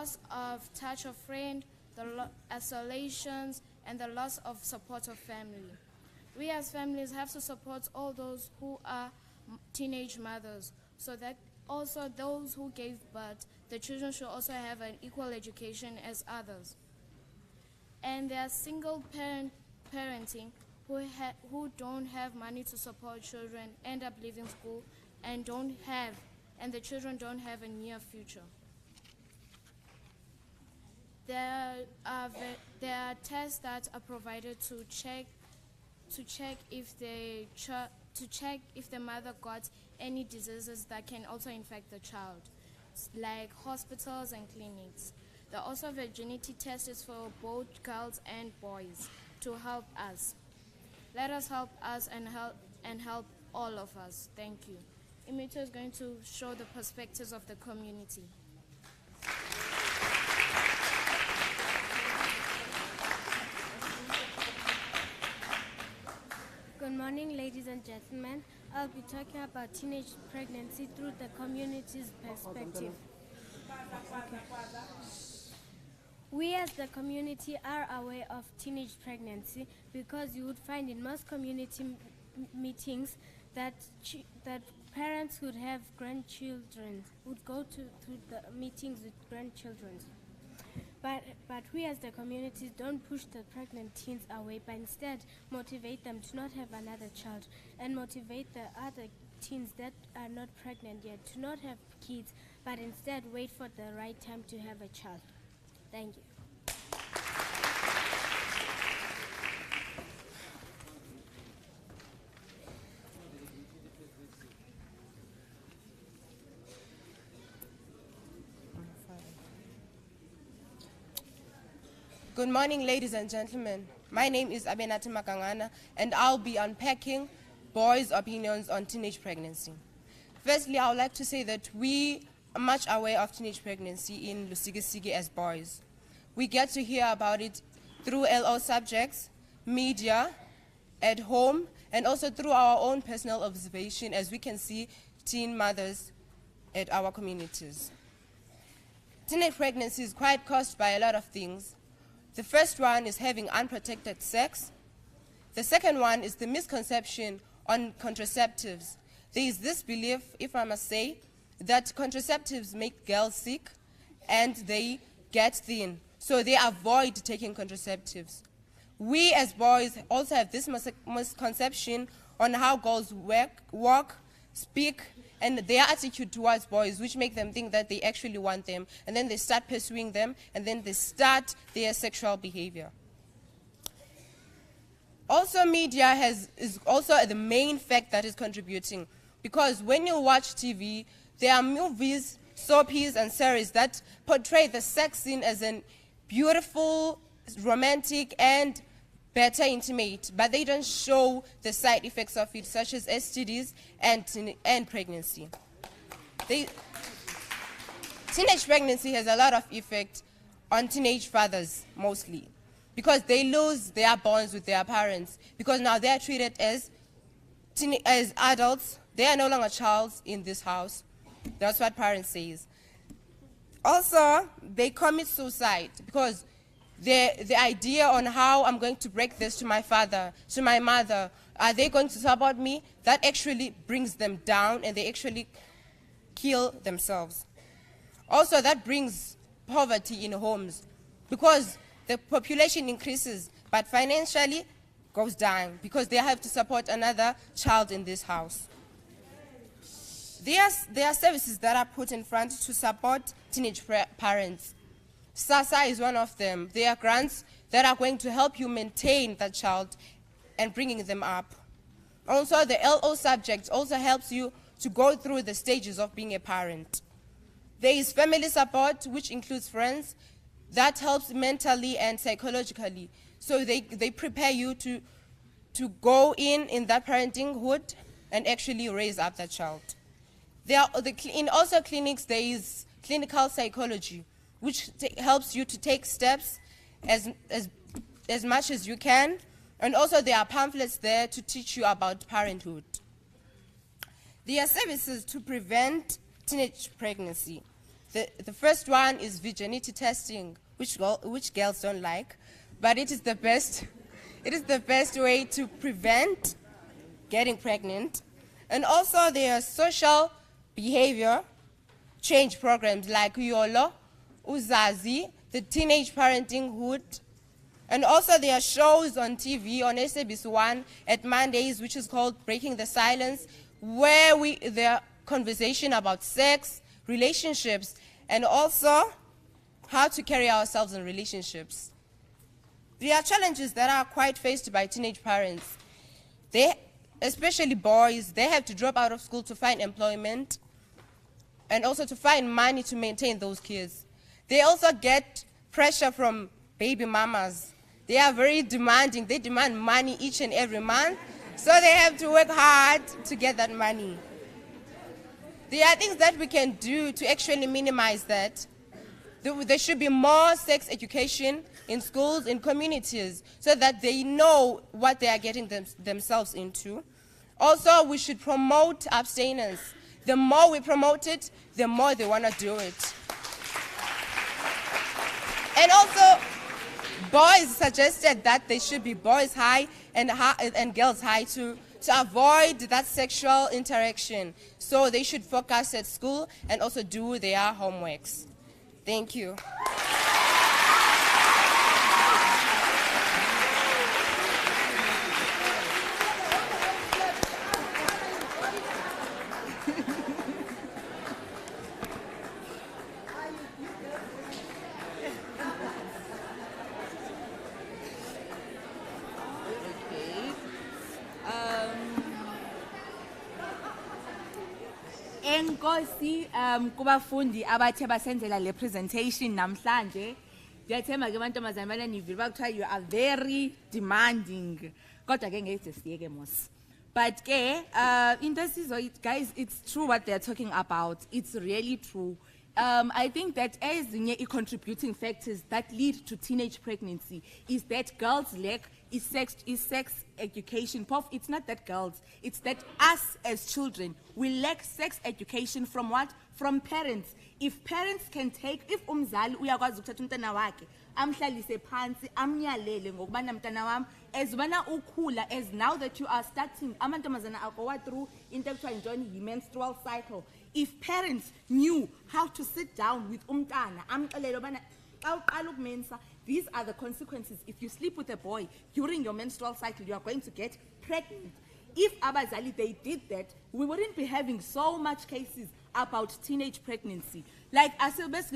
loss of touch of friend, the isolations, and the loss of support of family. We as families have to support all those who are teenage mothers, so that also those who gave birth, the children should also have an equal education as others. And there are single parenting who don't have money to support children, end up leaving school, and the children don't have a near future. There are tests that are provided to check if the mother got any diseases that can also infect the child, like hospitals and clinics. There are also virginity tests for both girls and boys to help us. Let us help us and help all of us. Thank you. Imito is going to show the perspectives of the community. Good morning, ladies and gentlemen. I'll be talking about teenage pregnancy through the community's perspective. Okay. We as the community are aware of teenage pregnancy because you would find in most community meetings that parents would have grandchildren, would go to the meetings with grandchildren. But we as the community don't push the pregnant teens away, but instead motivate them to not have another child and motivate the other teens that are not pregnant yet to not have kids, but instead wait for the right time to have a child. Thank you. Good morning, ladies and gentlemen. My name is Abenati Makangana, and I'll be unpacking boys' opinions on teenage pregnancy. Firstly, I would like to say that we are much aware of teenage pregnancy in Lusikisiki as boys. We get to hear about it through LO subjects, media, at home, and also through our own personal observation as we can see teen mothers at our communities. Teenage pregnancy is quite caused by a lot of things. The first one is having unprotected sex. The second one is the misconception on contraceptives. There is this belief, if I must say, that contraceptives make girls sick and they get thin, so they avoid taking contraceptives. We as boys also have this misconception on how girls walk, speak, and their attitude towards boys, which make them think that they actually want them, and then they start pursuing them, and then they start their sexual behavior. Also, media is also the main fact that is contributing, because when you watch TV, there are movies, soapies, and series that portray the sex scene as a beautiful, romantic, and better intimate, but they don't show the side effects of it, such as STDs and pregnancy. Teenage pregnancy has a lot of effect on teenage fathers, mostly, because they lose their bonds with their parents, because now they are treated as adults. They are no longer child in this house. That's what parents say. Also, they commit suicide because the idea on how I'm going to break this to my father, to my mother, are they going to support me? That actually brings them down and they actually kill themselves. Also, that brings poverty in homes because the population increases, but financially goes down because they have to support another child in this house. There are services that are put in front to support teenage parents. SASA is one of them. There are grants that are going to help you maintain that child and bringing them up. Also, the LO subject also helps you to go through the stages of being a parent. There is family support, which includes friends, that helps mentally and psychologically. So they prepare you to go in that parentinghood and actually raise up that child. In also clinics, there is clinical psychology, which helps you to take steps as much as you can. And also there are pamphlets there to teach you about parenthood. There are services to prevent teenage pregnancy. The first one is virginity testing, which girls don't like, but it is the best. It is the best way to prevent getting pregnant. And also there are social behavior change programs like YOLO, Uzazi, the Teenage Parenting Hood. And also there are shows on TV on SABC1 at Mondays, which is called Breaking the Silence, where there are conversation about sex, relationships, and also how to carry ourselves in relationships. There are challenges that are quite faced by teenage parents. Especially boys, they have to drop out of school to find employment and also to find money to maintain those kids. They also get pressure from baby mamas. They are very demanding. They demand money each and every month, so they have to work hard to get that money. There are things that we can do to actually minimize that. There should be more sex education in schools, in communities, so that they know what they are getting themselves into. Also, we should promote abstinence. The more we promote it, the more they want to do it. And also, boys suggested that they should be boys high and girls high to avoid that sexual interaction. So they should focus at school and also do their homeworks. Thank you. Enkosi kubafundi abathe basenzela le presentation namhlanje. Ndiyathemba ke bantomazana bananivile bakuthiwa you are very demanding. Kodwa ke ngeke siyeke mos. But ke into sizo guys, it's true what they're talking about. It's really true. I think that ezinye contributing factors that lead to teenage pregnancy is that girls lack sex education. It's not that girls, it's that us as children, we lack sex education from what? From parents. If parents can take, if umzali uyakwazi ukuthatha umntana wakhe amhlalise phansi amnyalele ngokubana mntana wami ezibana ukhula, as now that you are starting amantombazana agowa through into ekuthiwa menstrual cycle. If parents knew how to sit down with umntana amxelele ubana xa uqala ukumensa, these are the consequences. If you sleep with a boy during your menstrual cycle, you are going to get pregnant. If abazali, they did that, we wouldn't be having so much cases about teenage pregnancy. Like Asilbes,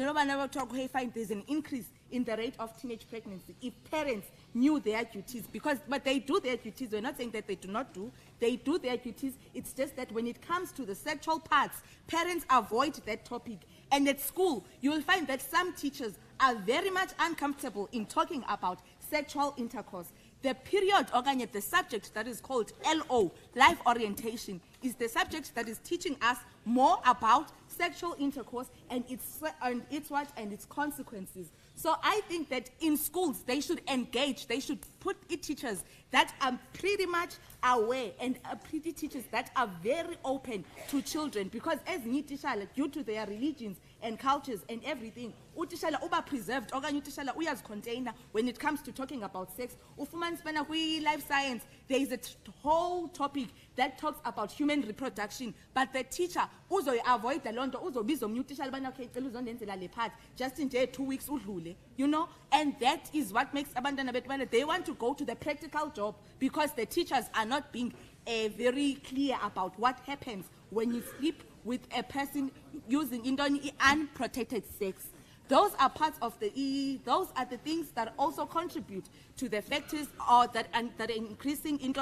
there's an increase in the rate of teenage pregnancy if parents knew their duties, but they do their duties. We're not saying that they do not do. They do their duties. It's just that when it comes to the sexual parts, parents avoid that topic. And at school, you will find that some teachers are very much uncomfortable in talking about sexual intercourse. The period, the subject that is called LO, life orientation, is the subject that is teaching us more about sexual intercourse and its consequences. So I think that in schools, they should engage, they should put teachers that are pretty much aware and pretty teachers that are very open to children, because as nitishala, due to their religions and cultures and everything, utishala uba preserved, okanye utishala uyaz container when it comes to talking about sex. Ufumani spana kwi life science, there is a whole topic that talks about human reproduction, but the teacher uzo avoid the lonto, uzo bizo utishala bana okay uzondenzela le part just in 2 weeks udlule, you know. And that is what makes abantwana bethu they want to go to the practical job, because the teachers are not being very clear about what happens when you sleep with a person using unprotected sex. Those are parts of those are the things that also contribute to the factors that are increasing in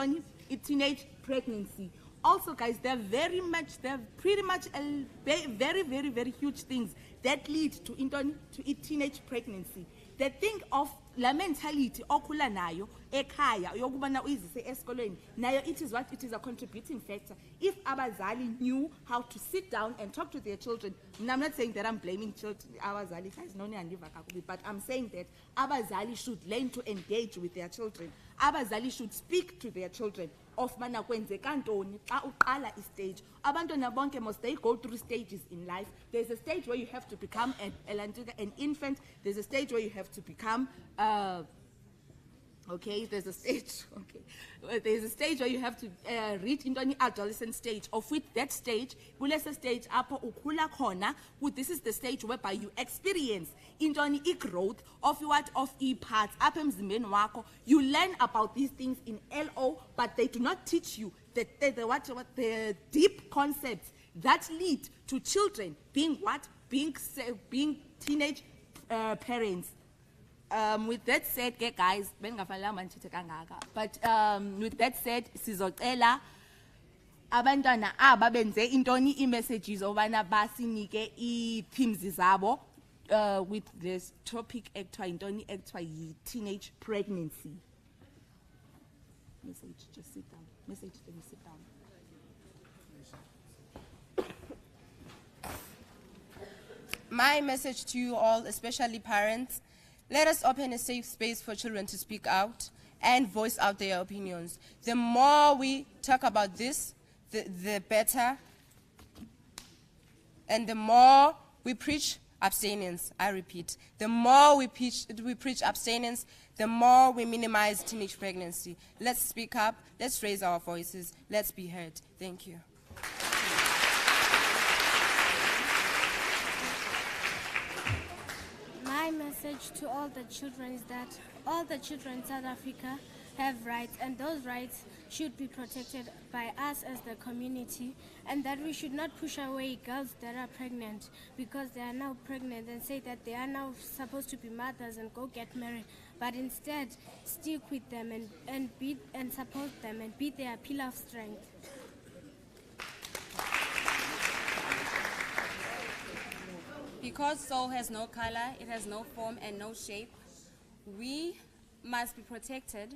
teenage pregnancy. Also, guys, they're pretty much very, very, very huge things that lead to teenage pregnancy. The thing of la mentality okhula nayo ekhaya yokubana uyizise esikolweni nayo, it is a contributing factor. If abazali knew how to sit down and talk to their children, and I'm not saying that I'm blaming children, abazali guys no andiva kakubi, but I'm saying that abazali should learn to engage with their children. Abazali should speak to their children. of mana kwenzeka ntoni xa uqala istage. Abantwana bonke must they go through stages in life. There's a stage where you have to become an infant. There's a stage where you have to become there's a stage where you have to reach into an adolescent stage. Of which that stage, kulesa stage apho ukhula khona, this is the stage whereby you experience into an growth of parts apha emzimbeni wakho. You learn about these things in LO, but they do not teach you the deep concepts that lead to children being teenage parents. With that said, guys, but with that said, sizocela abantwana aba benze intoni i-messages obana basinike i-themes zabo with this topic ekuthiwa intoni ekuthiwa yi-teenage pregnancy. Message, just sit down. Message, let me sit down. My message to you all, especially parents, let us open a safe space for children to speak out and voice out their opinions. The more we talk about this, the better. And the more we preach abstinence, I repeat, the more we preach abstinence, the more we minimize teenage pregnancy. Let's speak up, let's raise our voices, let's be heard. Thank you. My message to all the children is that all the children in South Africa have rights, and those rights should be protected by us as the community, and that we should not push away girls that are pregnant because they are now pregnant and say that they are now supposed to be mothers and go get married, but instead stick with them and support them and be their pillar of strength. Because soul has no color, it has no form and no shape, we must be protected,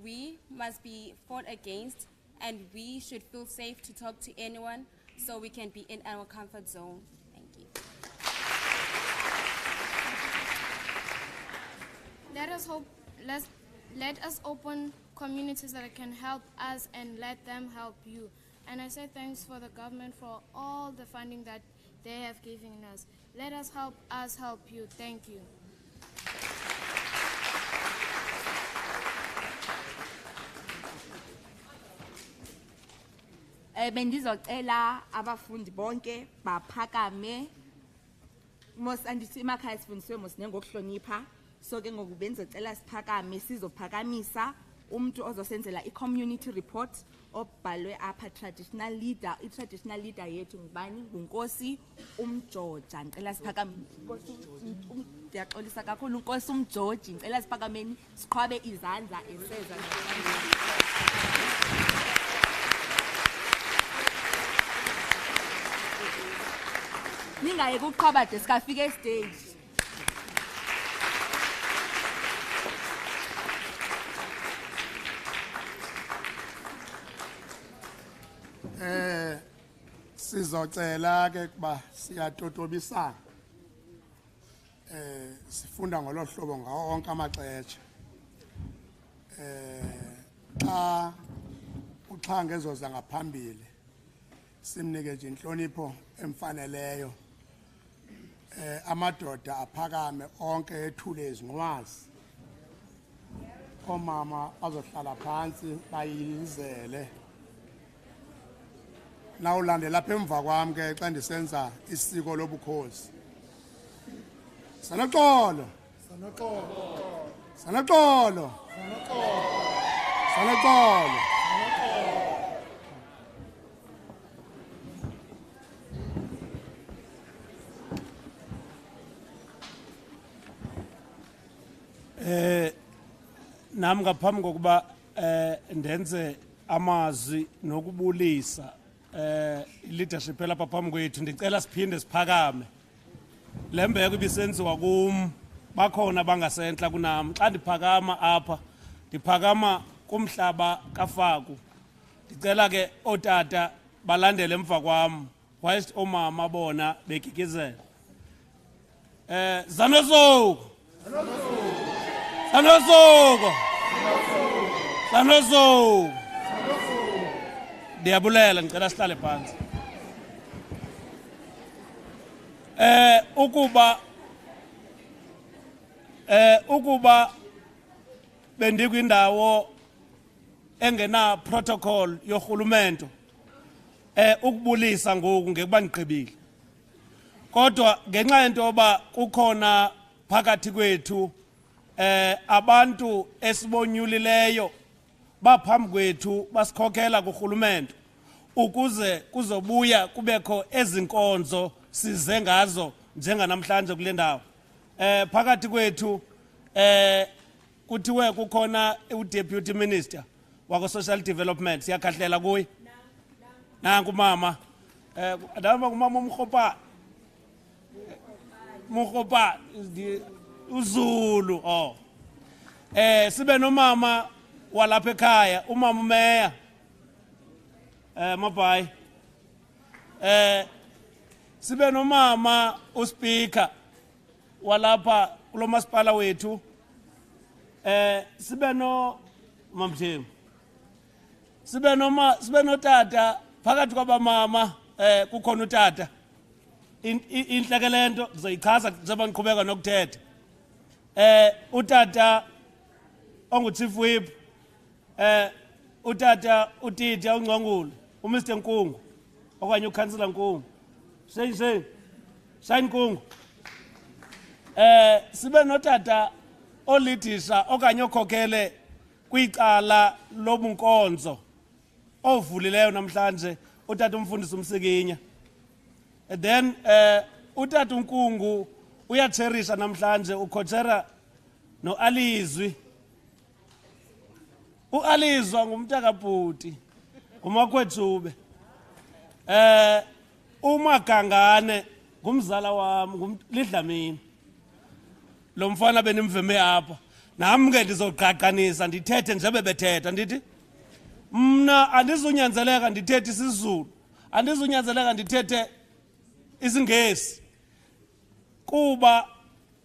we must be fought against, and we should feel safe to talk to anyone so we can be in our comfort zone. Thank you. Let us open communities that can help us and let them help you. And I say thanks for the government for all the funding that they have given us. Let us help you. Thank you. Bendizocela abafundi bonke baphakame. Mos andithi emakhaya sifundiswe mos nengokuhlonipha. So ke ngoku bendizocela siphakame sizophakamisa umuntu ozosenzela i-community report obhalwe apha traditional leader. I-traditional leader yethu ngubani? Ngunkosi uMjoja. Ngicela siphakame. Ndiyaxolisa kakhulu uNkosi uMjoji. Ngicela siphakameni siqhwabe izandla eseza. Ningaye kuqhwaba de sikafika estage. Sizocela ke kuba siyatotobisana. Sifunda ngolohlobo ngawo onke amaxesha. Xa uxhanga ezoza ngaphambili simnike nje inhlonipho emfaneleyo. Amadoda aphakame onke ethule izinqwazi. Omama bazohlala phansi bayizele. Nawulandela lapha emva kwami ke xa ndisenza isiko lobukhosi. Sanoxolo. Sanoxolo. Sanoxolo. Sanoxolo. Nami ngaphambi kokuba ndenze amazwi nokubulisa leadership lapha phambi kwethu ndicela siphinde siphakame. Lembeko ibisenziwa kum bakhona bangasentla kunami. Xa ndiphakama apha ndiphakama kumhlaba kaFaku. Ndicela ke otata balandele emva kwami whilst omama bona begigizela. Zanosuku. Zanosuku. Zanosuku. ndiyabulela ngicela sihlale phansi. Ukuba bendikwindawo engena protocol yorhulumento ukubulisa ngoku ngekuba ngiqibile. Kodwa ngenxa yento yoba kukhona phakathi kwethu abantu esibonyulileyo baphambi kwethu basikhokela kurhulumento ukuze kuzobuya kubekho ezinkonzo size ngazo njenganamhlanje kule ndawo. Phakathi kwethu kuthiwe kukhona uDeputy Minister wako Social Development, siyakhahlela kuye. Nanku mama adama kumama umkhopa uZulu. Sibe nomama walapha ekhaya, umama umeya mabhayi. Sibe nomama uSpeaker walapha kulo masipala wethu. Sibe no mamthembu. Sibe no tata phakathi kwabamama kukhona utata. Inhleke lento ngizoyichaza njengoba ngiqhubeka nokuthetha. Utata ongu-Chief Whip, utata uTiti uNgcongolo, uMr Nkungu okanye uKhansela Nkungu. Shine Nkungu. Sibe notata olidisha okanye okhokhele kwicala lobunkonzo ovulileyo namhlanje utata umfundisi uMsikinya. And then utata uNkungu uyacherisha namhlanje ukhothera noAlizwi. uAlizwa ngumntakabhuti ngumakwethube. uMagangane ngumzala wami lidlamini. Lo mfana benimveme apha. Nami ke ndizoqaqanisa ndithethe njengoba bethetha ndithi mna andizunyanzeleka ndithethe isiZulu, andizunyanzeleka ndithethe isiNgesi. Kuba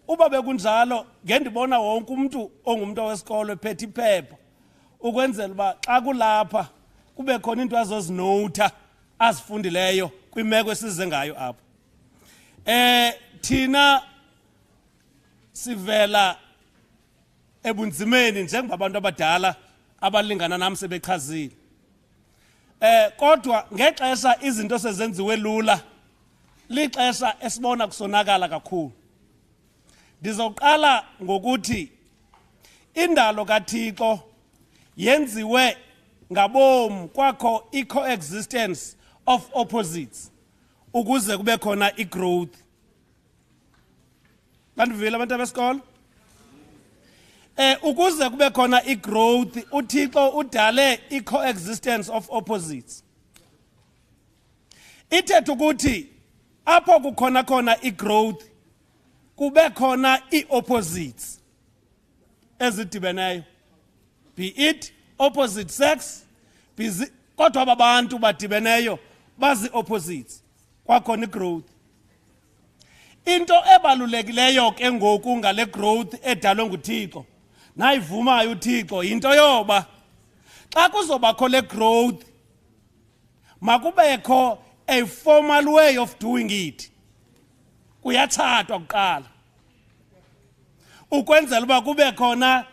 uba bekunjalo ngendibona wonke umuntu ongumuntu wesikolo ephethe iphepha ukwenzela uba xa kulapha kube khona into azozinota azifundileyo kwimeko esize ngayo apha. Thina sivela ebunzimeni njengabantu abadala abalingana nami sebechazile. Kodwa ngexesha izinto sezenziwe lula lixesha esibona kusonakala kakhulu. Ndizoqala ngokuthi indalo kaThixo yenziwe ngabom kwakho i-coexistence of opposites ukuze kube khona i-growth. Bandivile abantu besikolo? Ukuze kube khona i-growth uThixo udale i-coexistence of opposites. Ithetha ukuthi apho kukhona khona i-growth kube khona i-opposites ezidibeneyo, be it opposite sex, kodwa abantu badibeneyo bazi opposites kwakhona i-growth. Into ebalulekileyo ke ngoku ngale growth edalwe nguThixo nayivumayo uThixo into yoba xa kuzobakho le growth makubekho a formal way of doing it. Kuyathathwa kuqala ukwenzela uba kube khona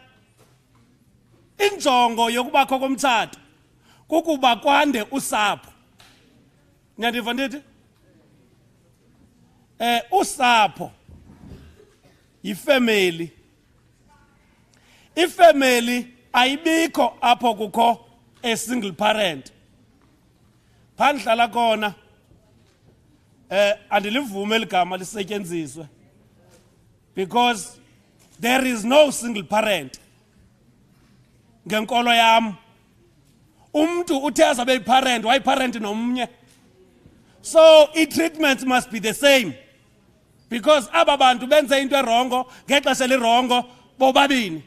injongo yokubakho komtshato kukuba kwande usapho. Nyandiva ndithi usapho yifamily. Ifamily ayibikho apho kukho a single parent. Phandlala khona andilivume eligama lisetyenziswe because there is no single parent. Ngenkolo yam umuntu uthe azabe yiparent wayiparent nomnye. So i-treatment must be the same because aba bantu benze into erongo ngexesha elirongo bobabini.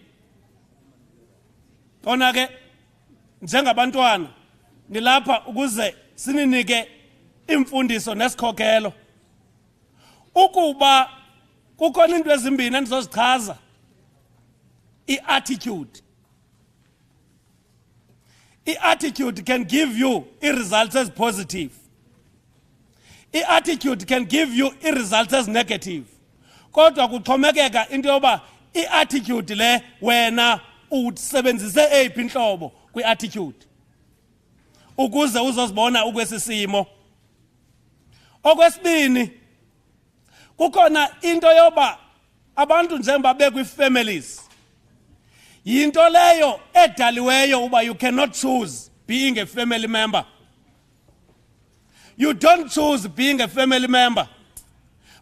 Kona ke njengabantwana nilapha ukuze sininike imfundiso nesikhokhelo. Ukuba kukhona into ezimbini endizozichaza. I-attitude. I-attitude can give you results as positive. I-attitude can give you results as negative. Kodwa kuxhomekeka into yoba i-attitude le wena usebenzise eyiphi inhlobo kwi-attitude ukuze uzozibona ukwesisimo. Okwesibini, kukhona into yoba abantu njengoba bekwi-families yinto leyo edaliweyo uba you cannot choose being a family member. You don't choose being a family member.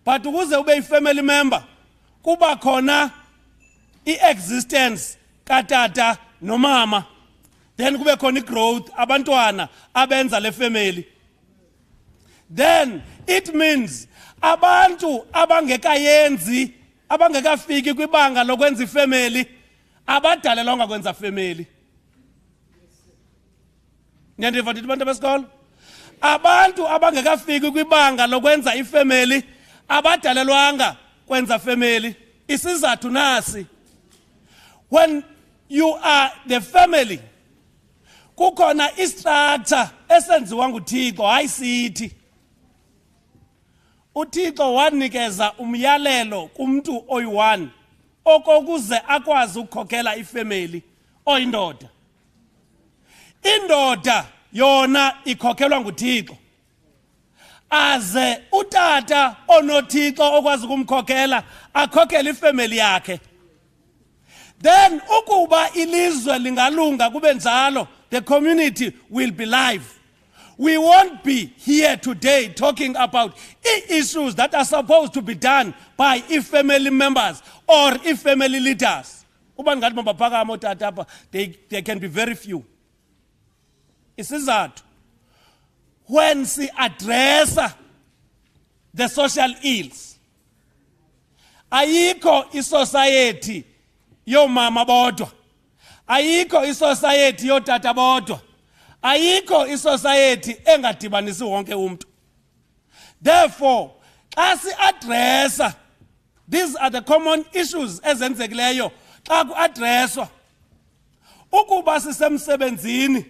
But ukuze ube i-family member kuba khona i-existence katata nomama, then kube khona i-growth abantwana abenza le family. Then it means abantu abangekayenzi abangekafiki kwibanga lokwenza ifamily abadalelwanga kwenza family. Niyandiva ndithi bantu besikolo? Abantu abangekafiki kwibanga lokwenza ifamily abadalelwanga kwenza family. Isizathu nasi, when you are the family kukhona istructure esenziwa nguThixo hayi sithi. uThixo wanikeza umyalelo kumuntu oyi-1 okokuze akwazi ukukhokhela ifamily oyindoda. Indoda yona ikhokhelwa nguThixo, aze utata onoThixo okwazi ukumkhokhela akhokhele ifamily yakhe. Then ukuba ilizwe lingalunga kube njalo, the community will be live. We won't be here today talking about issues that are supposed to be done by family members or family leaders. They can be very few. Isizathu, when we address the social ills, ayikho i-society yomama bodwa, ayikho i-society yotata bodwa, ayikho i-society engadibanisi wonke umuntu. Therefore, xa si-addressa, these are the common issues ezenzekileyo xa ku-addresswa. Ukuba sisemsebenzini,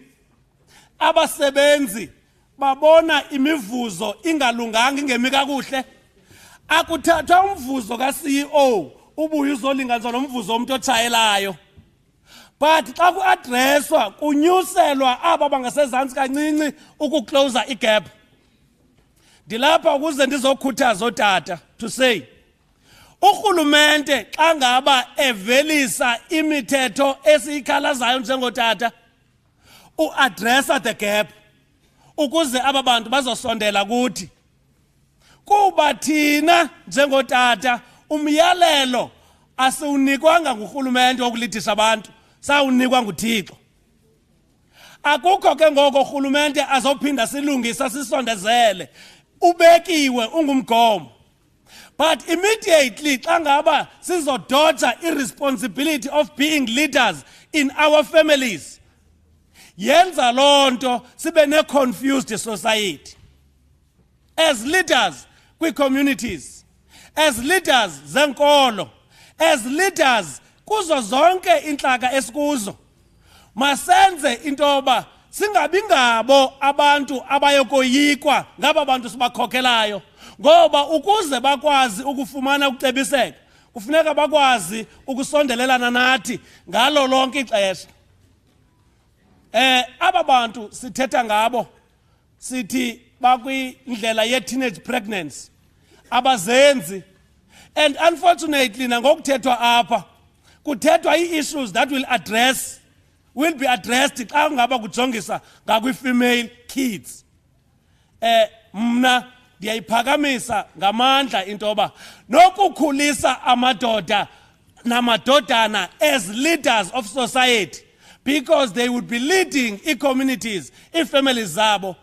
abasebenzi babona imivuzo ingalunganga ingemi kakuhle, akuthathwa umvuzo ka-CEO ubuye uzolinganiswa nomvuzo womuntu otshayelayo. But xa ku-addresswa kunyuselwa aba bangasezantsi kancinci ukucloser igap. Ndilapha ukuze ndizokhuthaza otata to say, urhulumente xa ngaba evelisa imithetho esiyikhalazayo njengotata, uaddressa the gap ukuze aba bantu bazosondela kuthi. Kuba thina njengotata umyalelo asiwunikwanga ngurhulumente wokulidisa abantu, sawunikwa nguThixo. Akukho ke ngoko urhulumente azophinda silungisa sisondezele, ubekiwe ungumgomo. But immediately xa ngaba sizodoja irresponsibility of being leaders in our families, yenza loo nto sibe ne-confused society. As leaders kwi-communities, as leaders zenkolo, as leaders kuzo zonke intlaka esikuzo, masenze into yoba singabi ngabo abantu abayokoyikwa ngaba bantu sibakhokhelayo, ngoba ukuze bakwazi ukufumana ukucebiseka kufuneka bakwazi ukusondelelana nathi ngalo lonke ixesha. Aba bantu sithetha ngabo sithi bakwindlela ye-teenage pregnancy, abazenzi. And unfortunately nangokuthethwa apha kuthethwa ii-issues that will be addressed xa ngaba kujongisa ngakwi-female kids. Mna ndiyayiphakamisa ngamandla into yoba nokukhulisa amadoda namadodana as leaders of society, because they would be leading i-communities, i-families zabo,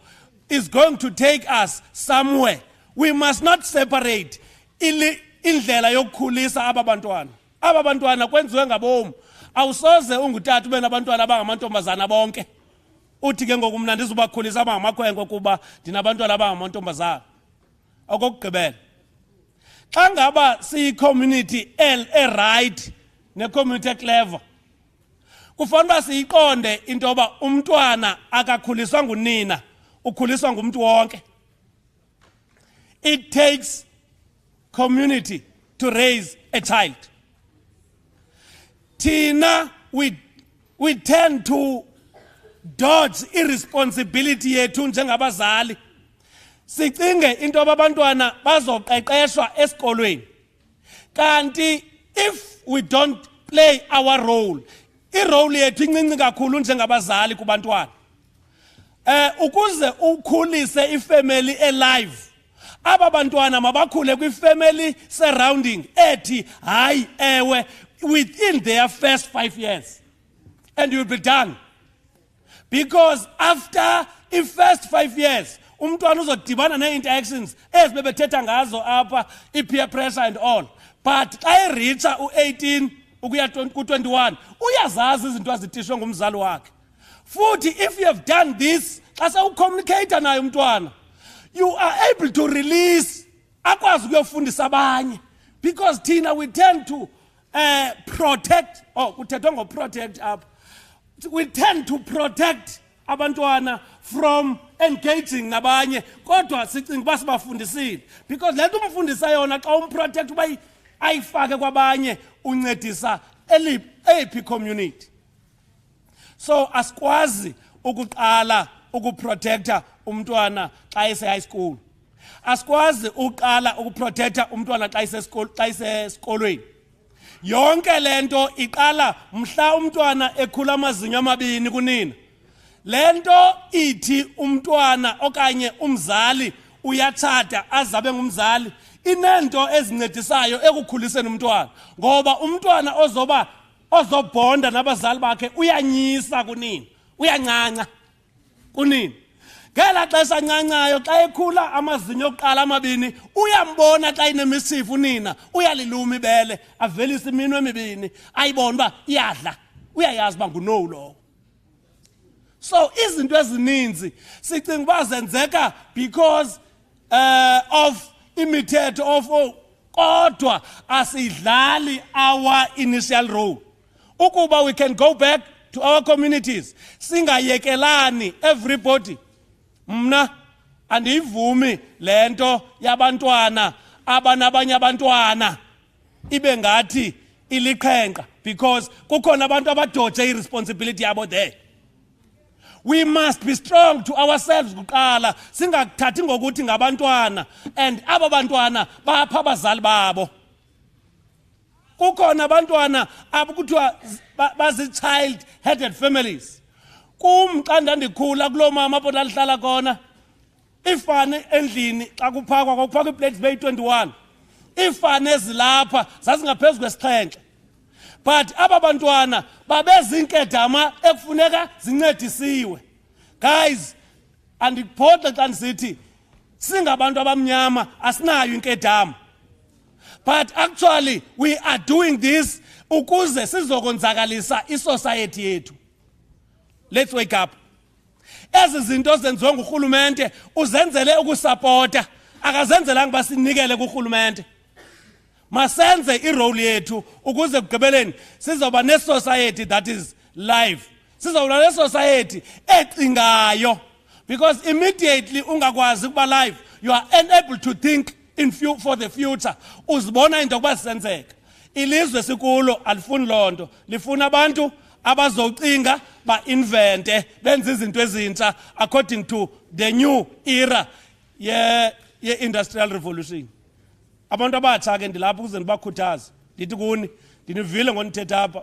is going to take us somewhere. We must not separate indlela yokukhulisa aba bantwana. Aba bantwana kwenziwe ngabomu. Awusoze ungutata ube nabantwana abangamantombazana bonke. Uthi ke ngoku mna ndizobakhulisa abangamakhwenkwe kuba ndinabantwana abangamantombazana. Okokugqibela, xa ngaba siyi-community e-right ne-community clever, Kufanele siyiqonde into yoba umntwana akakhuliswa ngunina, ukhuliswa ngumuntu wonke. It takes community to raise a child. Tina, we tend to dodge irresponsibility yethu njengabazali. Sicinge into yoba abantwana bazoqeqeshwa esikolweni. Kanti if we don't play our role, irole yethu incinci kakhulu njengabazali kubantwana. Ukuze ukhulise ifamily alive, aba bantwana mabakhule kwi-family surrounding ethi hayi ewe within their first 5 years, and you'll be done. Because after the first 5 years, umntwana uzodibana nee-interactions ezibebethetha ngazo apha, i-peer pressure and all. But xa ericha u-18 ukuya ku-21 uyazazi izinto azitishwe ngumzali wakhe. Futhi if you have done this, xa sewucommunicate naye umntwana, you are able to release, akwazi ukuyofundisa abanye. Because Tina, we tend to protect, kuthethwa ngo-protect up. We tend to protect abantwana from engaging nabanye, kodwa sicinga uba sibafundisile. Because le nto umfundisa yona xa umprotect uba ayifake kwabanye uncedisa eyiphi community. So asikwazi ukuqala ukuprotecta umntwana xa ese-high school. Asikwazi ukuqala ukuprotecta umntwana xa isesikolweni. Yonke lento iqala mhla umntwana ekhula amazinyo amabini kunina. Lento ithi umntwana okanye umzali uyatshata azabe ngumzali, inento ezincedisayo ekukhuliseni umntwana. Ngoba umntwana ozobonda nabazali bakhe uyanyisa kunina, uyancanca kunina. Ngela xesha ncancayo xa ekhula amazinyo okuqala amabini, uyambona xa inemisifu unina, uyaliluma ibele, avelisa iminwe emibini, ayibona uba iyadla, uyayazi uba nguno lowo. So izinto ezininzi sicinga uba zenzeka because of imithetho of kodwa asidlali our initial role. Ukuba we can go back to our communities, singayekelani everybody. Mna andivumi lento yabantwana abanabanye abantwana ibe ngathi iliqhenqa, because kukhona abantu abadoje irresponsibility yabo there. We must be strong to ourselves kuqala, singathathi ngokuthi ngabantwana and aba bantwana bapha abazali babo. Kukhona abantwana abukuthiwa bazi-child headed families. Kum xa ndandikhula kuloo mama apho ndalihlala khona, ifane endlini xa kuphakwa kwakuphakwa iiplates beyi-21, ifane ezilapha zazingaphezu kwesixhenxe. But aba bantwana babezinkedama ekufuneka zincedisiwe. Guys, andiphoxe xa ndisithi singabantu abamnyama asinayo inkedama. But actually we are doing this ukuze sizokonzakalisa isociety yethu. Let's wake up. Ezi zinto zenziwe ngurhulumente uzenzele ukusapota, akazenzelanga basinikele kurhulumente. Masenze irole yethu ukuze kugqibeleni sizoba ne-society that is live. Sizoba ne-society ecingayo. Because immediately ungakwazi ukuba live, you are unable to think for the future. Uzibona into yokuba zisenzeka. Ilizwe sikulo alifuni loo nto, lifuna abantu abazocinga ba-invente benze izinto ezintsha according to the new era ye-industrial revolution. Abantu abatsha ke ndilapha ukuze ndibakhuthaze ndithi kuni ndinivile ngonithetha apha,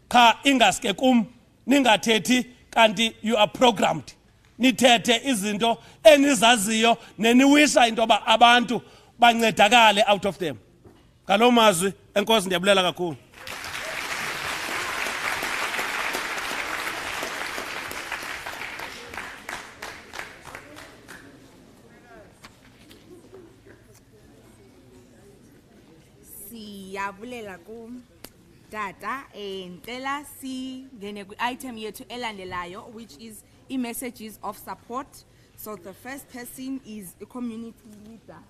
qha ingaske kum ningathethi kanti you are programmed. Nithethe izinto enizaziyo neniwisha into yoba abantu bancedakale out of them. Ngaloo mazwi enkosi ndiyabulela kakhulu. Siyabulela kum tata, ndicela singene kwi-item yethu elandelayo, which is messages of support. So the first person is a community leader.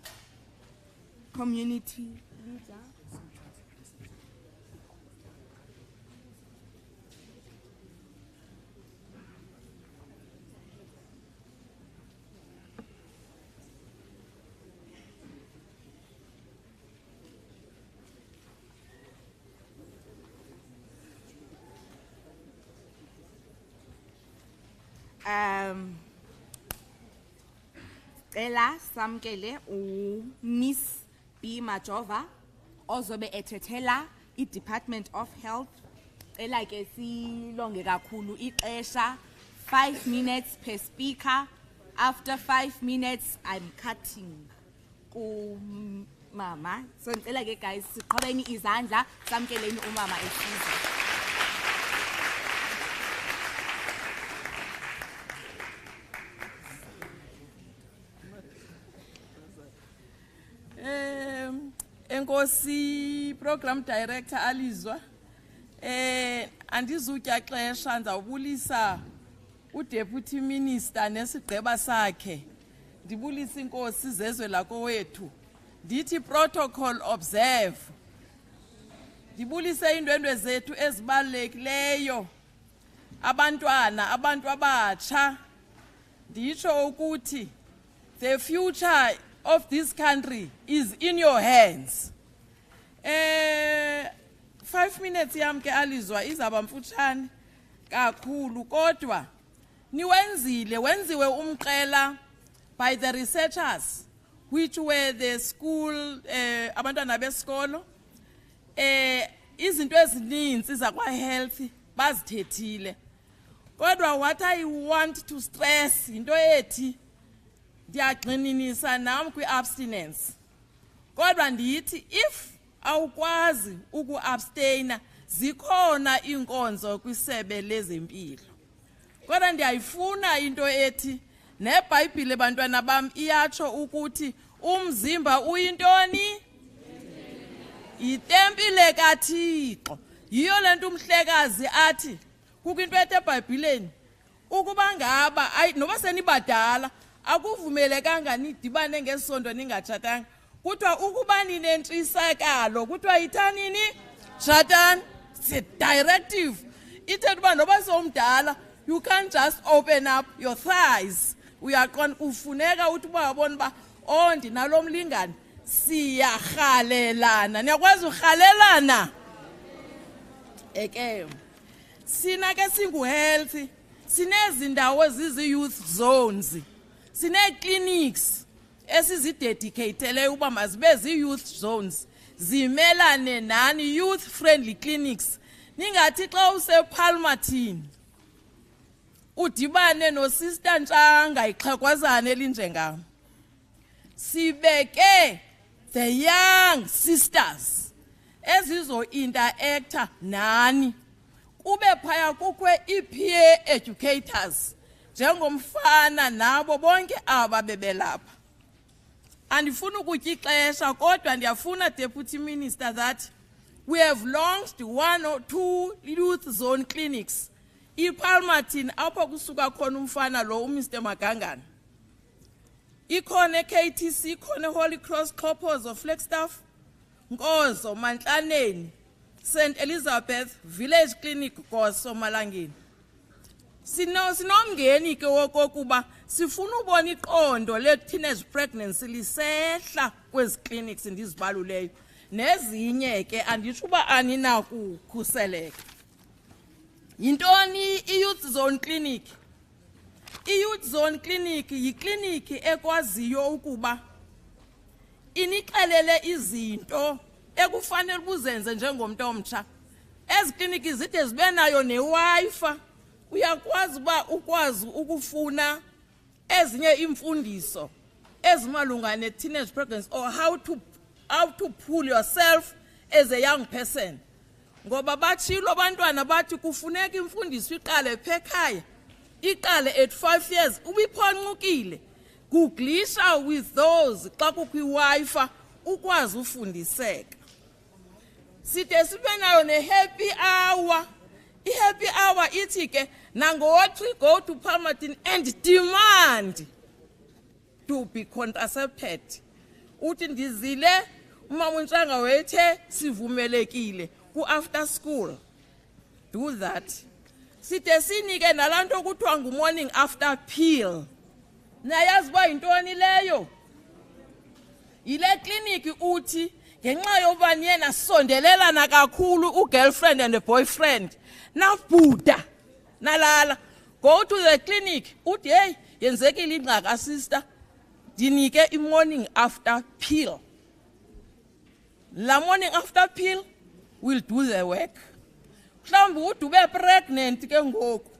Ela samkele Miss B Majova ozobe ethethela i-Department of Health. Ela ke silonge kakhulu ixesha 5 minutes per speaker. After 5 minutes I'm cutting mama. So ela ke guys siqhobeni izandla samkeleni umama esiza. Enkosi program director Alizwa andizutya xesha ndizawubulisa uDeputy Minister nesigqeba sakhe ndibulisa inkosi zezwe lakowethu ndithi protocol observe ndibulise indwendwe zethu ezibalulekileyo abantwana abantu abatsha nditsho ukuthi the future of this country is in your hands. 5 minutes yam ke Alizwa izaba mfutshane kakhulu kodwa wenziwe umqela by the researchers which were the school abantwana besikolo izinto ezininzi zakwa health bazithethile kodwa what I want to stress into ethi ndiyagxininisa nam kwi-abstinence kodwa ndithi if awukwazi uku-abstaina zikhona iinkonzo kwisebe lezempilo kodwa ndiyayifuna into ethi neBhayibhile bantwana bam iyatsho ukuthi umzimba uyintoni itempile kaThixo yiyo lento umhlekazi athi kukho into ethe eBhayibhileni ukuba ngaba noba senibadala akuvumelekanga nidibane ngesondo ningatshatanga kuthiwa ukuba ninentshisakalo kuthiwa yithanini tshatani it's a directive ithetha uba noba somdala you can't just open up your thighs uyaqonda kufuneka uthi uba wabona uba ndinalo mlingane siyarhalelana niyakwazi urhalelana eke sina ke singu-health sinezindawo ezizi-youth zones sine-clinics esizidedicateleyo uba mazibe zii-youth zones zimelane nani youth-friendly clinics ningathi xa usepalmatin udibane nosista Ntshanga ixhegwazana elinjengam sibeke the young sisters ezizo-interacta nani kube phaya kukho ii-peer educators njengomfana nabo bonke aba bebelapha andifuna ukutya ixesha kodwa ndiyafuna Deputy Minister that we have launched 1 or 2 youth zone clinics iPalmatin apho kusuka khona umfana lo Mr Magangana ikhona KTC ikhona Holy Cross Xhophozo Flagstaff Nkozo Mantlaneni St Elizabeth Village Clinic Goso Malangeni sinomngeni ke wokokuba sifuna ubona iqondo le teenage pregnancy lisehla kwezi clinics ndizibaluleyo nezinye ke anditsho uba aninakukhuseleka yintoni i-youth zone clinic i-youth zone clinic yikliniki ekwaziyo ukuba inixelele izinto ekufanele uzenze njengomntu omtsha ezi kliniki zide zibe nayo ne-Wi-Fi uyakwazi uba ukwazi ukufuna ezinye imfundiso ezimalunga ne-teenage pregnancy or how to pull yourself as a young person ngoba batshilo abantwana bathi kufuneka imfundiso iqale phekhaya iqale at 5 years ubiphonqukile googlisha with those xa kukho i-Wi-Fi ukwazi ufundiseka side sibe nayo ne-happy hour i-happy hour ithi ke nangowathi go to Palmatin and demand to be contracepted uthi ndizile umama Ntshanga wethe sivumelekile ku-after school do that side sinike nalanto okuthiwa ngu-morning after pill nayazi uba yintoni leyo yile kliniki uthi ngenxa yoba niye nasondelelana kakhulu u-girlfriend and a boyfriend nabhuda nalala Go to the clinic. Uthi hey, yenzekile ingxaka sister. Dinike I morning after pill. La morning after pill will do the work. Mhlawumbe uthi ube pregnant ke ngoku.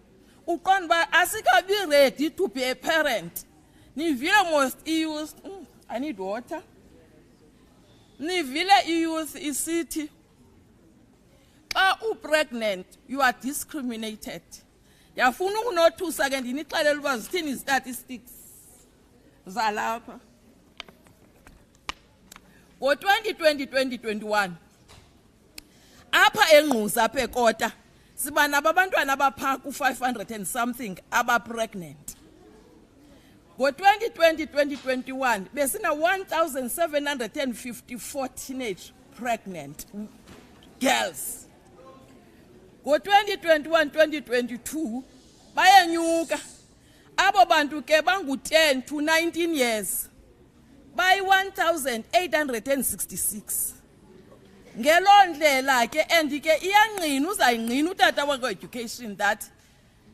Uqonda ba asikabi ready to be a parent. Nivile most youth, I need water. Nivile youth isithi xa pregnant, you are discriminated. Yafuna ukunothusa ke ndinixelela uba zithini statistics zalapha. Ngo-2020-2021 apha enqguza apha ekota siba nabantwana abapha ku-500 and something aba-pregnant. Ngo-2020-2021 besina 1,754 teenage pregnant girls. Ngo-2021-2022 bayenyuka abo bantu ke bangu-10 to 19 years by 1,866. Ngelo ndlela ke andike iyangqina uzayingqina utata wakwe-education that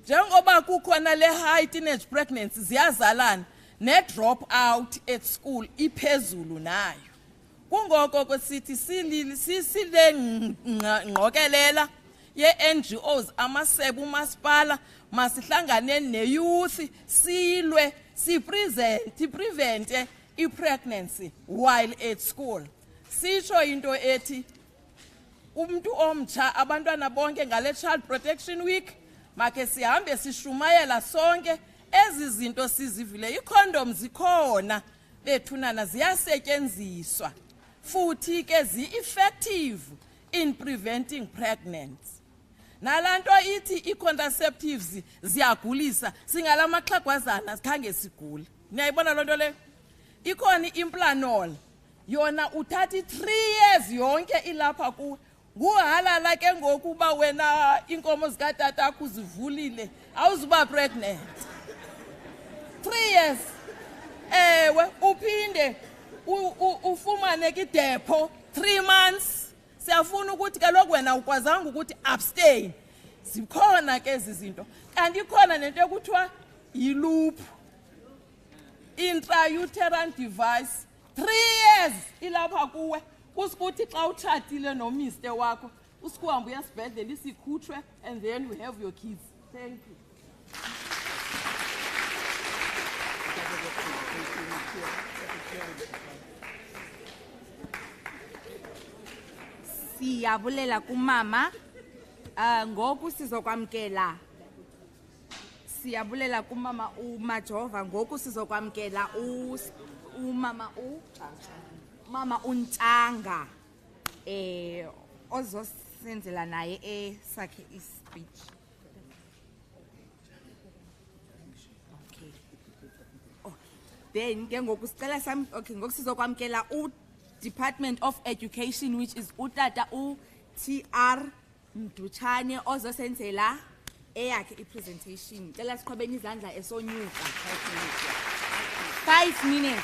njengoba kukhona le high teenage pregnancy ziyazalana ne-drop out at school iphezulu nayo. Kungoko ke sithi sile ngqokelela ye-NGOs amasebe umasipala masihlangane ne-youth silwe prevent i-pregnancy while at school. Sisho into ethi umuntu omtsha abantwana bonke ngale Child Protection Week make sihambe sishumayela sonke ezi zinto sizivile. I-condoms zikhona bethunana ziyasetyenziswa futhi ke zi-effective in preventing pregnancy. Nalanto ithi i-contraceptives ziyagulisa singalamaxhagwazana sikhange sigule. Niyayibona lonto le? Ikhona i-Implanol yona uthathi 3 years yonke ilapha kuwe. Nguhalala ke ngokuba wena inkomo zikatata akho zivulile awuzuba pregnant. 3 years. Ewe uphinde ufumane ke depo 3 months. Siyafuna ukuthi kaloku wena ukwazanga ukuthi abstain. Zikhona ke izinto. Kanti ikhona nento ekuthiwa yi-loop. Intrauterine device 3 years ilapha kuwe. Usikuthi xa utshatile nomiste wakho usikuhamba uyasibhedlela isikhutshwe and then you have your kids. Thank you. Siyabulela kumama ngoku sizokwamkela. Siyabulela kumama uMajova ngoku sizokwamkela umama Mama Untanga ozosenzela naye esakhe ispeech. Okay. Then ke ngoku sicela ngoku sizokwamkela Department of Education, which is utata TR Mdutshane ozosenzela eyakhe i-presentation. Cela siqhobeni izandla esonyuka. 5 minutes.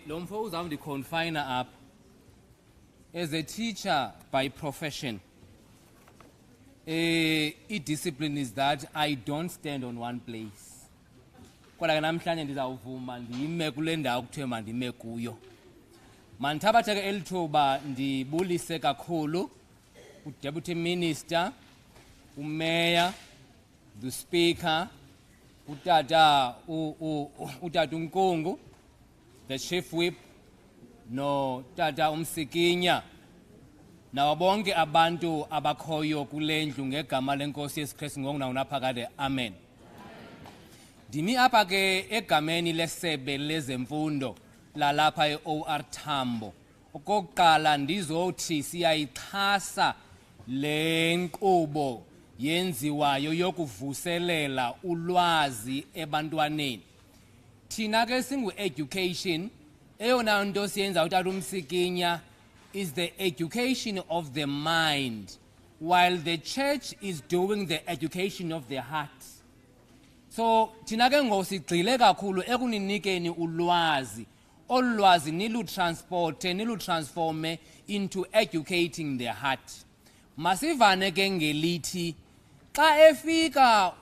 Lo mfo uzawundiconfine up. As a teacher by profession, discipline is that I don't stand on one place. Kodwa ke namhlanje ndizawuvuma ndime kule ndawo kuthiwe mandime kuyo. Mandithabathe ke elithuba ndibulise kakhulu uDeputy Minister, uMayor, the Speaker, utata uNkungu, the Chief Whip, no tata umsikinya, nawo bonke abantu abakhoyo kule ndlu ngegama lenkosi yeSikrestu ngokuna unaphakade. Amen. Ndimi apha ke egameni lesebe lezemfundo lalapha eOR Tambo. Okokuqala ndizothi siyayixhasa le nkqubo yenziwayo yokuvuselela ulwazi ebantwaneni. Thina ke singu-education, eyona nto siyenza utata umsikinya is the education of the mind, while the church is doing the education of the heart. So thina ke ngosigxile kakhulu ekuninikeni ulwazi, olu lwazi nilutransporte, nilutransforme into educating the heart. Masivane ke ngelithi xa efika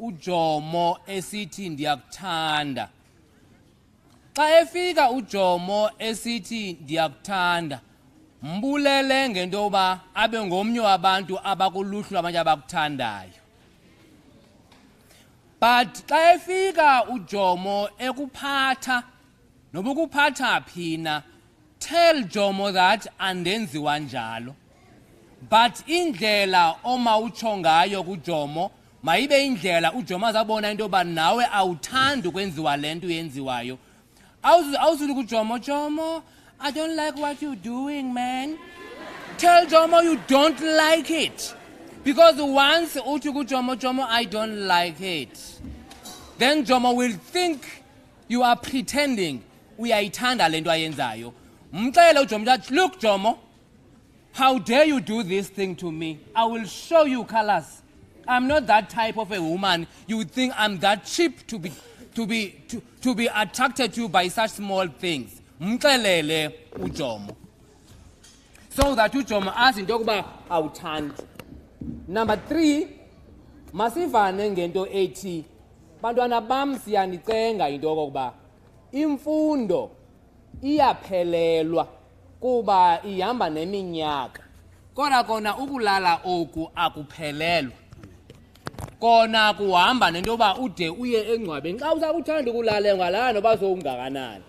uJomo esithi ndiyakuthanda, xa efika uJomo esithi ndiyakuthanda, mbulele ngento yoba abe ngomnye wabantu abakuluhlu abantu abakuthandayo. But xa efika uJomo ekuphatha noba ukuphatha phina, tell Jomo that andenziwa njalo. But indlela oma utsho ngayo kuJomo mayibe indlela uJomo azabona into yoba nawe awuthandi ukwenziwa le nto yenziwayo. Awuzuthi kuJomo, Jomo, I don't like what you're doing, man. Tell Jomo you don't like it. Because once uthi kuJomo, Jomo, I don't like it, then Jomo will think you are pretending uyayithanda le nto ayenzayo. Mxele uJomo that, look Jomo, how dare you do this thing to me? I will show you colors. I'm not that type of a woman. You would think I'm that cheap to be attracted to by such small things. Mxelele uJomo, so that uJomo azi into yokuba awuthandi. Number 3, masivane ngento ethi bantwana bam siyanicenga into yokuba imfundo iyaphelelwa kuba ihamba neminyaka. Kodwa kona ukulala oku akuphelelwa, kona kuhamba nento yoba ude uye engcwabeni. Xa usakuthanda ukulala engalala noba sowungakanani.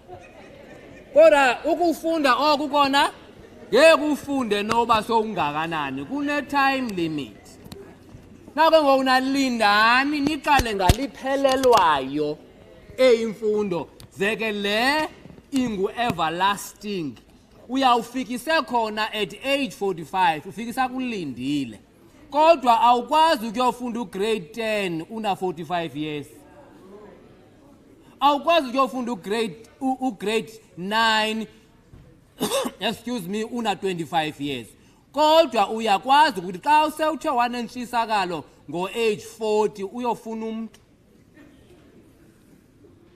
Kodwa ukufunda oku kona ngeke ufunde noba sowungakanani, kune-time limit. Nako ngoku nalindani niqale ngaliphelelwayo eyimfundo, zeke le ingu-everlasting. Uyawufikise khona at age 45, ufikisa kulindile. Kodwa awukwazi ukuyofunda ugrade 10 una 45 years. Awukwazi ukuyofunda ugrade 9 excuse me, una 25 years. Kodwa uyakwazi ukuthi xa usewuthe wanentshisakalo ngo-age 40 uyofuna umuntu.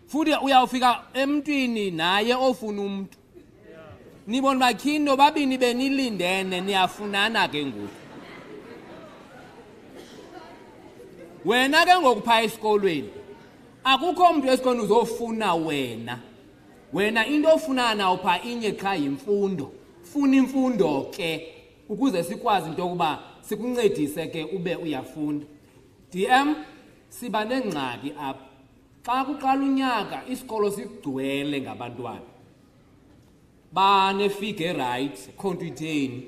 Futhi uyawufika emntwini naye ofuna umuntu. Nibona bakhini nobabini benilindene niyafunana ke ngoku. Wena ke ngokupha esikolweni akukho umuntu esikolweni uzofuna wena. Wena into ofuna nawo pha inye qha yimfundo. Funa imfundo ke ukuze sikwazi into yokuba sikuncedise ke ube uyafunda. DM siba nengxaki apha. Xa kuqala unyaka isikolo sigcwele ngabantwana. Bane-figure right, khontwitheni.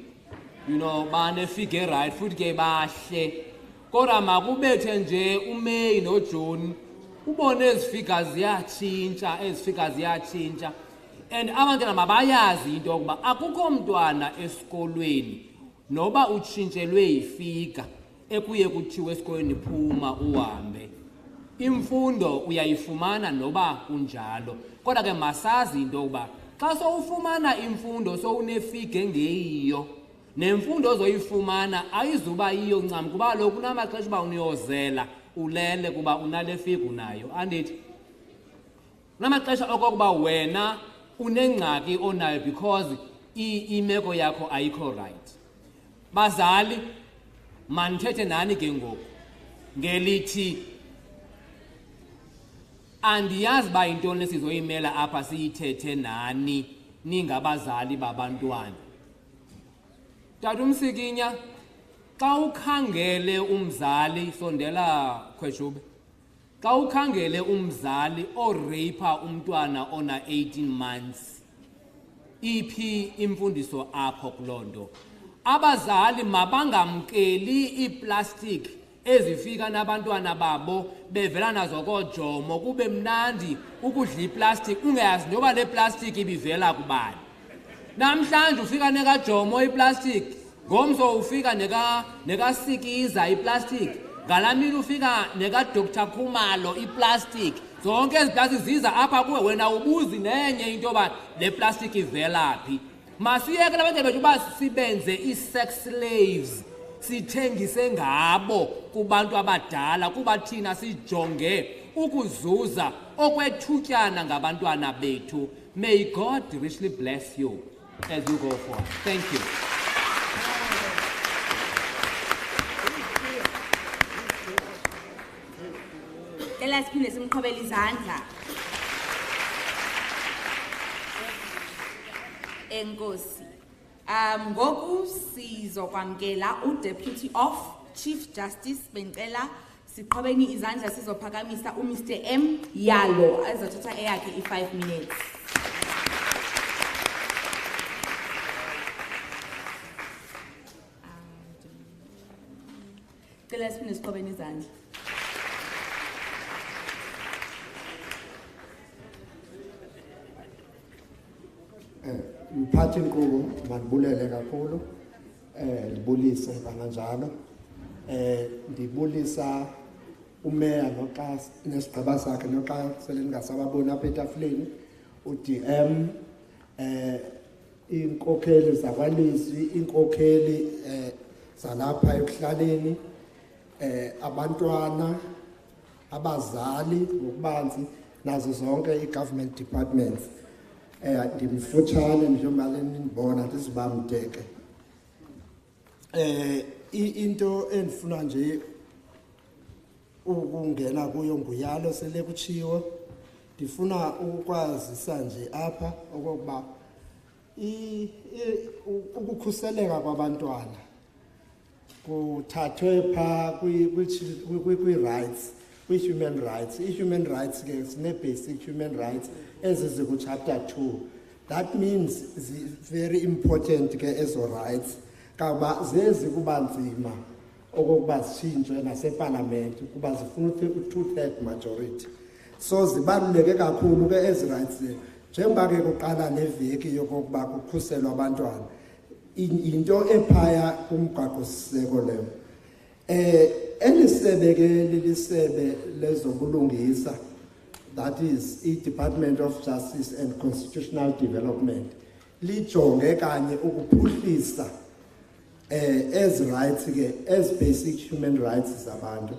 Bane-figure right futhi ke bahle. Kodwa makubethe nje uMay noJune ubone ezifika ziyatshintsha. And abantwana mabayazi into yokuba akukho mntwana esikolweni noba utshintshelwe yifika ekuye kuthiwe esikolweni phuma uhambe. Imfundo uyayifumana noba kunjalo. Kodwa ke masazi into yokuba xa sowufumana imfundo sowunefika engeyiyo, nemfundo ozoyifumana ayizuba yiyo ncam kuba lokhu kunamaxesha uba uniyozela ulele kuba unale fika unayo. Andithi Kunamaxesha okokuba wena unengxaki onayo because imeko yakho ayikho right. Bazali manithethe nani ke ngoku ngelithi andiyazi ba intoni sizoyimela apha siyithethe nani ningabazali babantwana. Tata uMsikinya, xa ukhangele umzali sondela Khweshube, xa ukhangele umzali oraper umntwana ona 18 months, iphi imfundiso apho kulonto? Abazali mabangamkeli iplastic ezifika nabantwana babo bevela nazo koJomo kube mnandi ukudla iplastic ungayazi noba le plastic ibivela kubani. Namhlanje ufika nekaJomo iplastic, ngomso ufika nekasikiza iplastic, ngalamini ufika nekaDr Khumalo iplastic. Zonke eziplastic ziza apha kuwe wena ubuzi nenye into ba le plastic ivela phi. Masiyeke labantu bethu ba sibenze i-sex slaves, sithengise ngabo kubantu abadala kuba thina sijonge ukuzuza okwethutyana ngabantwana bethu. May God richly bless you as you go forward. Thank you. Ela siphinde simqhobele izandla. Enkosi. Ngoku sizokwamkela uDeputy of Chief Justice Bencela siqhobeni izandla sizophakamisa uMr M Yalo azothatha eyakhe i5 minutes. Cela siphinde siqhobeni izandla. Mphathi Nkqubo mandibulele kakhulu ndibulise kananjalo ndibulisa umeya noxa nesigaba sakhe noxa sele ningasababoni apha etafuleni uDM inkokheli zakwalizwi inkokheli zalapha ekuhlaleni abantwana abazali ngokubanzi nazo zonke i-government departments ndimfutshane njengoba nindibona ndizibamdeke into endifuna nje ukungena kuyo nguyalo sele kutshiwo ndifuna ukwazisa nje apha okokuba ukukhuseleka kwabantwana kuthathwe phaa kwi-rights kwi-human rights. I-human rights ke sine-basic human rights ezizikuchapter 2. That means very important ke ezo rights kaba zezi kuba nzima okokuba zitshintshwe nasepalamente kuba zifuna u-2/3 majority. So zibaluleke kakhulu ke ezi rights njengoba ke kuqala neveki yokokuba kukhuselwa abantwana into ephaya kumgaqo-siseko leyo. Elisebe ke lilisebe lezobulungisa, that is i-Department of Justice and Constitutional Development, lijonge kanye ukuphuhlisa as rights ke as basic human rights zabantu.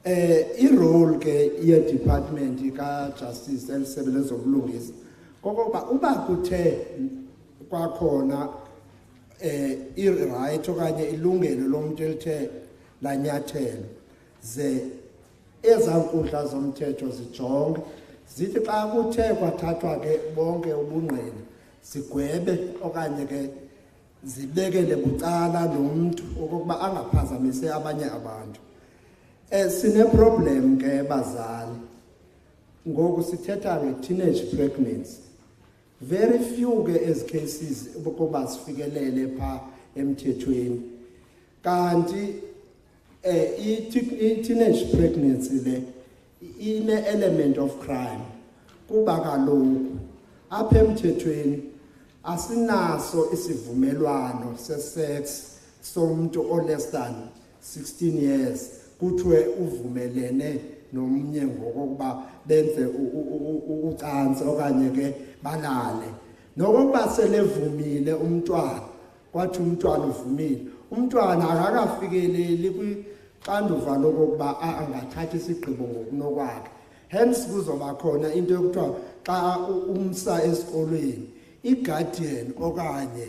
I-role ke ye-Department ka-Justice elisebe lezobulungisa kokokuba uba kuthe kwakhona i-right okanye ilungelo lomuntu elithe lanyathelo ze ezankundla zomthetho zijonge zithi xa kuthe kwathathwa ke bonke ubungqina sigwebe okanye ke zibekele bucala nomuntu okokuba angaphazamisi abanye abantu. Sine-problem ke bazali ngoku sithetha nge-teenage pregnancy. Very few ke ezi cases ukuba sifikelele phaa emthethweni kanti i-teenage pregnancy le ine-element of crime kuba kaloku apha emthethweni asinaso isivumelwano sesex somuntu o-less than 16 years kuthiwe uvumelene nomnye ngokokuba benze ucansi okanye ke balale nokokuba selevumile umntwana kwathi umntwana uvumile umntwana akakafikeleli kwixanduva lokokuba angathatha isigqibo ngokunokwakhe hence kuzoba khona into yokuthiwa xa umsa esikolweni i-guardian okanye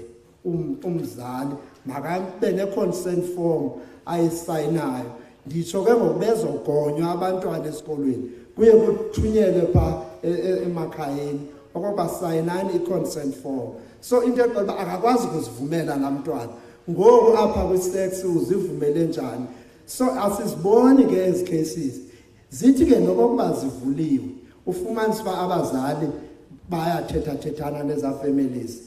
umzali makabe ne-consent form ayisayinayo. Nditsho ke ngoku bezogonywa abantwana esikolweni kuye kuthunyelwe phaa emakhayeni okokuba sayinani i-consent form. So into yokuba akakwazi ukuzivumela laa mntwana ngoku apha kwi-sex uzivumele njani. So asiziboni ke ezi cases zithi ke nokokuba zivuliwe ufumanise uba abazali bayathethathethana neza families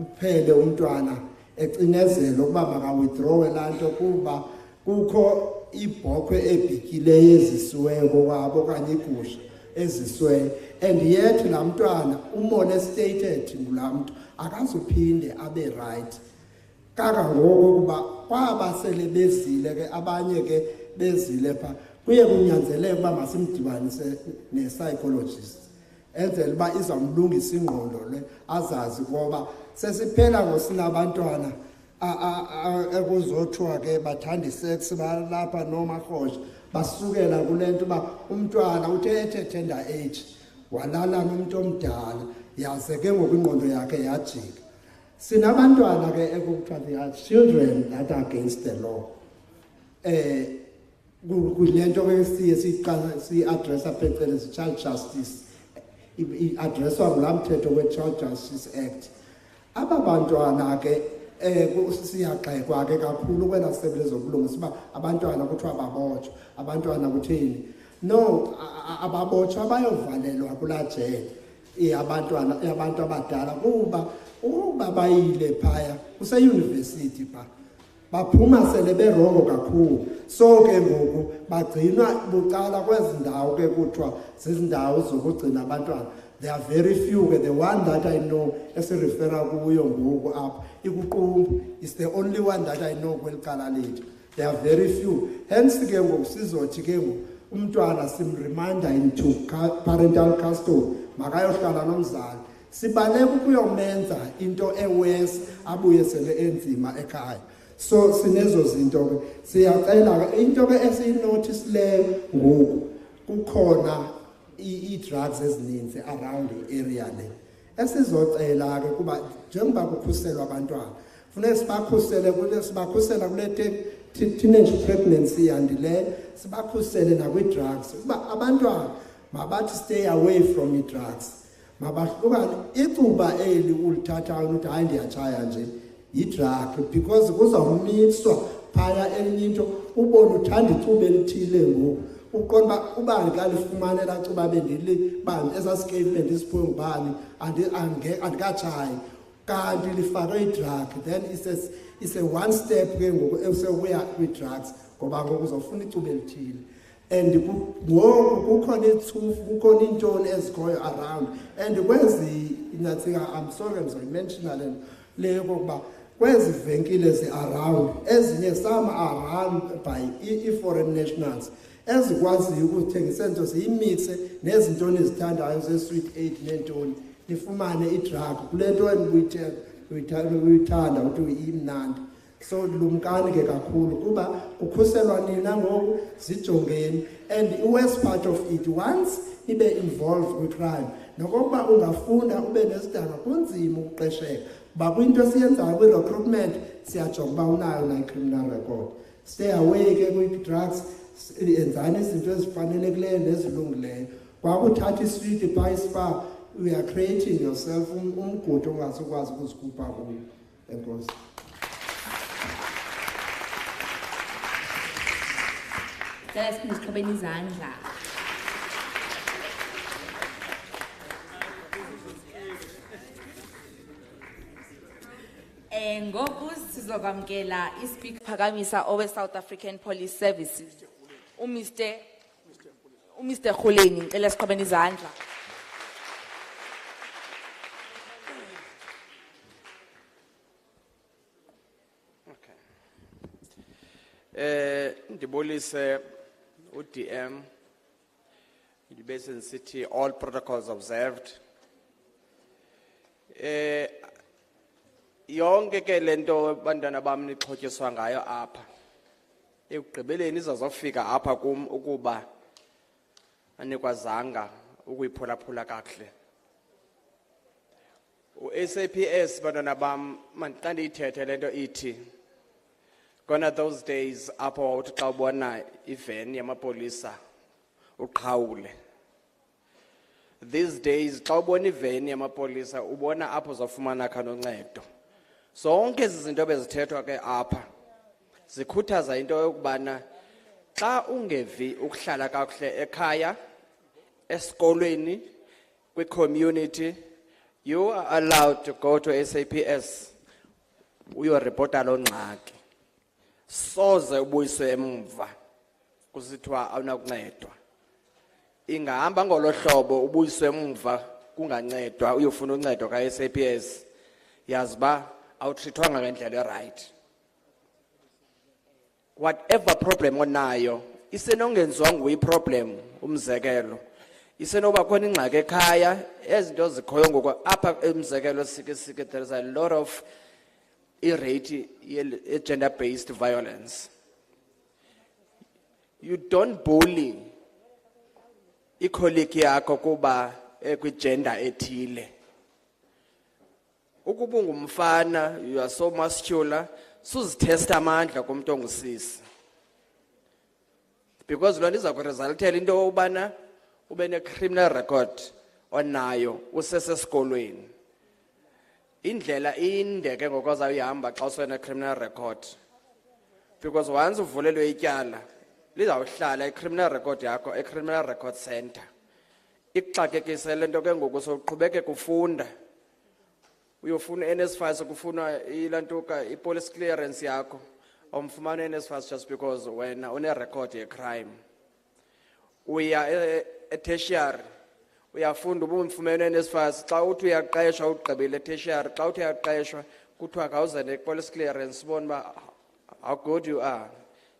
uphele umntwana ecinezela ukuba makawithdrawe laa nto kuba kukho ibhokhwe ebhikileyo ezisiweyo kokwabo okanye igusha ezisiweyo, and yet laa mntwana umolestated ngulaa mntu akazuphinde abe right. Kangangoko kuba kwaba sele bezile ke abanye ke bezile pha kuye kunyanzeleke uba masimdibanise ne-psychologist enzela uba izamlungisa ingqondo le azazi ngoba sesiphela ngosinabantwana ekuzothiwa ke bathanda isex balapha nomarhosha basukela kule nto uba umntwana uthe ethe-tender age walala nomntu omdala yaze ke ngoku ingqondo yakhe yajika. Sinabantwana ke ekuthiwa they are children that are against the law. Kule nto ke siyi-adressa phecelezi child justice i-adresswa ngulaa mthetho we-Child Justice Act. Aba bantwana ke siyagxekwa ke kakhulu kwela sebe lezobulungisa uba abantwana kuthiwa babotshwa, abantwana kutheni. No, ababotshwa bayovalelwa kulaa jele abantu abadala kuba ukuba bayile phaya kuseyunivesithi phaa baphuma sele berongo kakhulu. So ke ngoku bagcinwa bucala kwezi ndawo ke kuthiwa zizindawo zokugcina abantwana. There are very few. The one that I know esirefera kuyo ngoku apha ikuqumbu is the only one that I know kwelicala lethu. There are very few. Hence ke ngoku sizothi ke ngoku umntwana simreminder into parental custody makayohlala nomzali. Sibaleka ukuyomenza into ewes abuye sele enzima ekhaya. So sinezo zinto ke siyacela into ke esiyinothisileyo ngoku kukhona i-drugs ezininzi around the area le esizocela ke kuba njengoba kukhuselwa abantwana funeka sibakhusela kule teenage pregnancy yandileyo sibakhusele nakwi-drugs uba abantwana mabathi stay away from i-drugs mabahlukane. Icuba eli ulithathayo uthi hayi ndiyatshaya nje yi-drug because kuzawumitswa phaya enye into ubone uthanda icuba elithile ngoku uqonda ubani kalifumane laa cuba bani esasikeyile ndisiphiwe ngubani andikatshayi kanti lifakwe i-drug then it's a one step ke ngoku esekuya kwi-drugs ngoba ngoku uzawufuna icuba elithile. And ngoku kukhona ithufu kukhona iintoni ezikhoyo around and kwezi I'm sorry ngizoyimenshina leyo kokuba kwezi venkile zi-around ezinye some are run by i-foreign nationals ezikwaziyo ukuthengisa into ziyimixe nezintoni ezithandayo ze-sweet aid neentoni nifumane i-drug kule nto uyithanda ukuthi imnandi. So lumkani ke kakhulu kuba kukhuselwa nina ngoku zijongeni and i-worst part of it once ibe involved with crime nokokuba ungafunda ube nesidanga kunzima ukuqesheka uba kwinto esiyenzayo kwi-recruitment siyajonga uba unayo na i-criminal record. Stay away ke kwi-drugs enzani izinto ezifanelekileyo nezilungileyo kwakuthatha iswiti phaa ispa we are creating yourself umgudu ongasukwazi ukuzikhupha kuyo. Enkosi. Cela siphinde siqhubeni izandla. Ngoku sizokwamkela ispeaker phakamisa owe South African Police Services Mr. Khuleni ngicela siqhubeni izandla. Ndibulise uDM Adolescent City all protocols observed. Yonke ke lento bantwana bam nixhotyiswa ngayo apha ekugqibeleni izazofika apha kum ukuba anikwazanga ukuyiphulaphula kakuhle. U-SAPS bantwana bam xa ndiyithethe le nto ithi gonna those days apho wawuthi xa ubona iveni yamapolisa uqhawule. These days xa ubona iveni yamapolisa ubona apho uzawufumana khona uncedo. Zonke ezi zinto bezithethwa ke apha zikhuthaza into yokubana xa ungevi ukuhlala kakuhle ekhaya, esikolweni, kwi-community, you are allowed to go to SAPS uyoripota loo ngxaki. Soze ubuyiswe emva kusithiwa awunakuncedwa. Ingahamba ngolo hlobo ubuyiswe emva kungancedwa uyofuna uncedo ka-SAPS, yazi uba awutrithwanga ngendlela right. Whatever problem onayo isenongenziwa nguyi-problem. Umzekelo isenoba khona ingxaki ekhaya, ezinto zikhoyo ngoku apha umzekelo sike there is a lot of irate gender-based violence. You don't bully ikoliki yakho kuba kwi-gender ethile. Ukuba ungumfana, you are so muscular, suzithesta amandla kumntu ongusisi. Because loo nto iza kuresultela into yobana ube ne-criminal record onayo usesesikolweni. Indlela inde ke ngoku ozawuyihamba xa usene-criminal record. Because once uvulelwe ityala, lizawuhlala i-criminal record yakho e-criminal record center. Ikuxakekise le nto ke ngoku sowuqhubekeka ufunda. Uyofuna NSFAS ukufuna ilantuka i-police clearance yakho. Awumfumana NSFAS just because wena une-record ye-crime. Uya e-tertiary, uyafunda uba umfumene NSFAS, xa uthi uyaqeshwa ugqibile e-tertiary, xa uthi uyaqeshwa kuthiwa khawuze ne-police clearance ubone uba how good you are.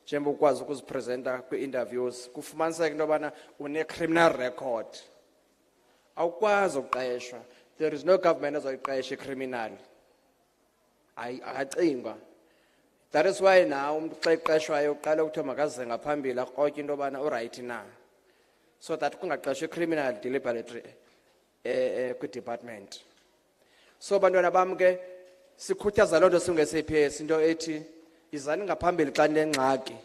Njengoba ukwazi ukuzipresenta kwi-interviews, kufumaniseka into yobana une-criminal record. Awukwazi uqeshwa. There is no government ezoyiqesha i-criminal. Akacingwa. That is why now umuntu xa iqeshwayo uqala ukuthiwa makaze ngaphambili akrotye into yobana urayight na. So that kungaqeshwa i-criminal deliberately kwi-department. So bantwana bam ke sikhuthaza loo nto singe-SAPS into ethi izani ngaphambili xa ninengxaki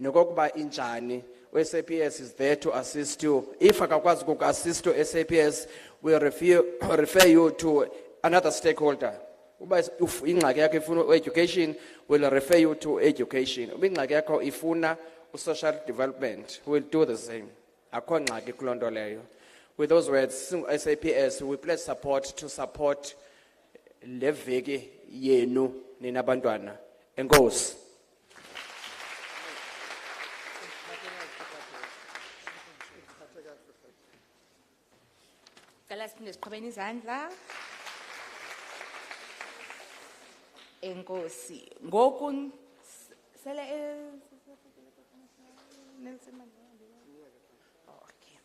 nokokuba injani. SAPS is there to assist you. If akakwazi ukuku-assist to SAPS, we'll refer you to another stakeholder. Uba ingxaki yakho ifuna education, we'll refer you to education. Uba ingxaki yakho ifuna social development, we'll do the same. Akho ngxaki kuloo nto leyo. With those words, SAPS, we pledge support to support le veki yenu nina bantwana. Enkosi. Cela siphinde siqhubeni izandla. Enkosi. Ngoku sele Nelson Mandela. Okay.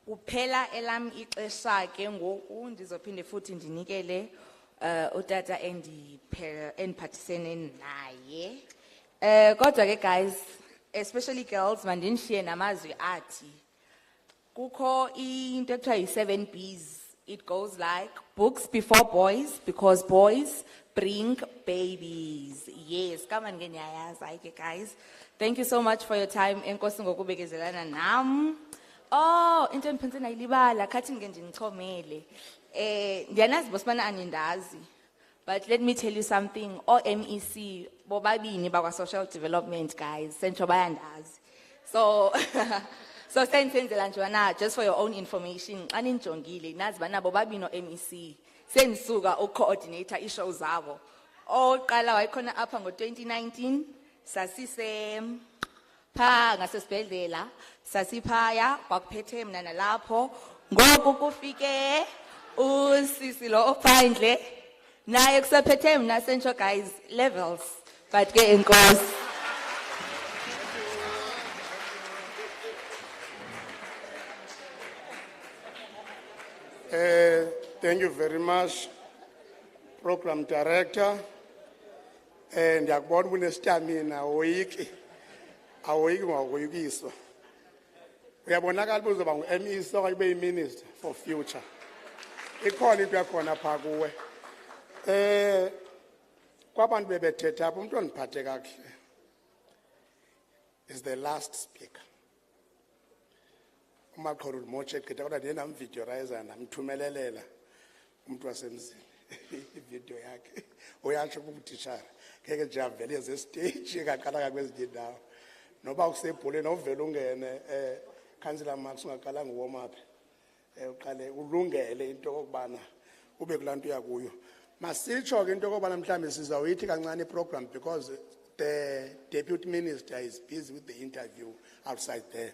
Uphela elam ixesha ke ngoku ndizophinde futhi ndinikele utata endiphathisene naye. Kodwa ke guys, especially girls, mandinishie namazwi athi kukho into ekuthiwa yi-7 Bs. It goes like books before boys, because boys bring babies. Yes, come on, ngenyaya guys. Thank you so much for your time. Enkosi ngokubekezelana nam. Oh, into endiphantse nayilibala, khathi nge ndinichomele. Ndiyanazi bosibana anindazi. But let me tell you something. MEC, bobabini bakwa social development, guys. Sentsho bayandazi. So so senzela njwana, just for your own information, aninjongile nazi bana bobabino MEC senisuka ucoordinator ishow zabo. Oqala wayikhona apha ngo2019 sasise pha ngasesibhedlela sasiphaya kwakuphethe mina nalapho ngoku kufike usisi lo ophandle naye kusaphethe mina sentsho guys levels but ke enkosi. Thank you very much, Program Director. Ndiyakubona unestamina awoyiki ngawoyikiswa. uyabonakala uzoba ngu-MEC okanye ube yi-minister for future. Ikhona into yakhona phaa kuwe. Kwabantu bebethetha apho umuntu ondiphathe kakuhle is the last speaker. Umaqholo umotshe egqitha kodwa ndiye namvideorayiza ndamthumelelela umuntu wasemzini ivideo yakhe. Uyatsho kubutishara ngeke nje avele ezestage engaqalanga kwezinye indawo. Noba usebholeni ovele ungene Councillor Max ungaqalanga warm up. Uqale ulungele into okubana ube kulanto yakuyo. Masitsho ke into okubana mhlambe sizawuyithi kancane program because the deputy minister is busy with the interview outside there.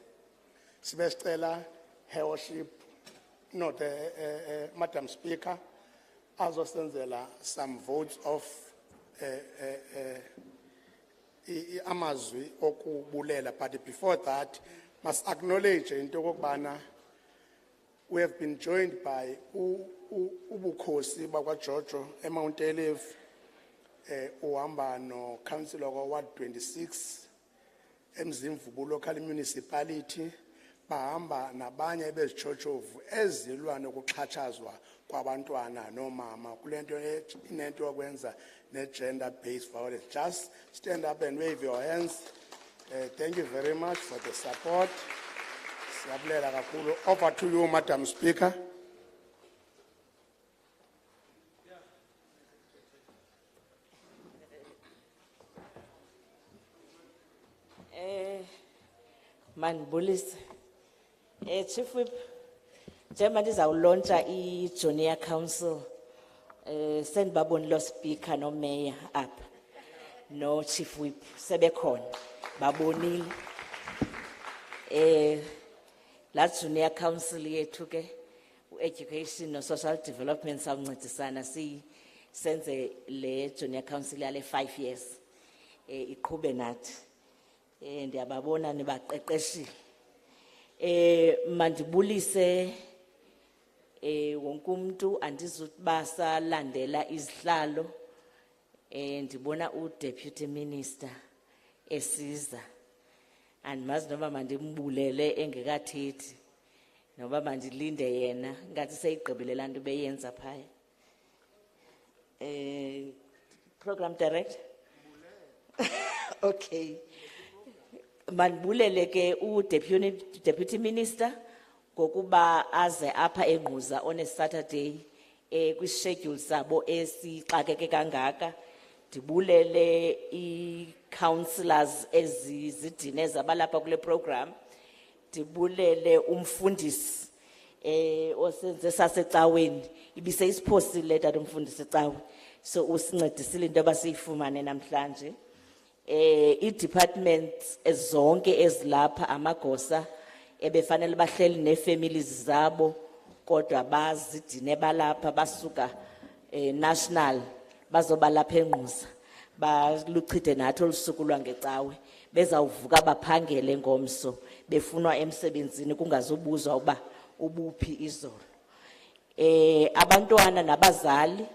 Sibe sicela her worship not Madam Speaker azosenzela some votes of amazwi okubulela, but before that must acknowledge into okubana we have been joined by ubukhosi bakwaJojo eMount Olive, uhamba no councillor Ward 26 eMzimvubu local municipality, bahamba nabanye bezichochovu ezilwa nokuxhatshazwa kwabantwana nomama kulento inento yokwenza ne-gender based violence. Just stand up and wave your hands. Thank you very much for the support. Siyabulela kakhulu. Over to you, Madam Speaker. Manbulisi. Chief Whip, njengoba ndizawulauncha i-Junior Council, sendibabonile lo speaker no mayor apha no Chief Whip sebekhona babonile. La Junior Council yethu ke education no social development sawuncedisana senze le Junior Council yale 5 years iqhube nathi. Ndiyababona nibaqeqeshile. Mandibulise wonke umuntu andizubasa landela izihlalo. Ndibona uDeputy Minister esiza. Andimazi noma mandimbulele engekathethi noma mandilinde yena ngathi seyigqibile lanto beyenza phaya. Program Director. Okay. Mandibulele ke uDeputy Minister ngokuba aze apha eNgquza on a Saturday kwi-schedule sabo esixakeke kangaka. Ndibulele i-councillors ezizidine zabalapha kule program. Ndibulele umfundisi osenze sasecaweni ibise isiphosile tata umfundisi ecawe, so usincedisile into abasiyifumane namhlanje. I-departments zonke ezilapha amagosa ebefanele bahleli ne-families zabo kodwa bazidine balapha basuka national bazoba lapha eNgquza baluchithe nathi olusuku lwangecawe bezawuvuka baphangele ngomso befunwa emsebenzini kungazobuzwa uba ubuphi izolo. Abantwana nabazali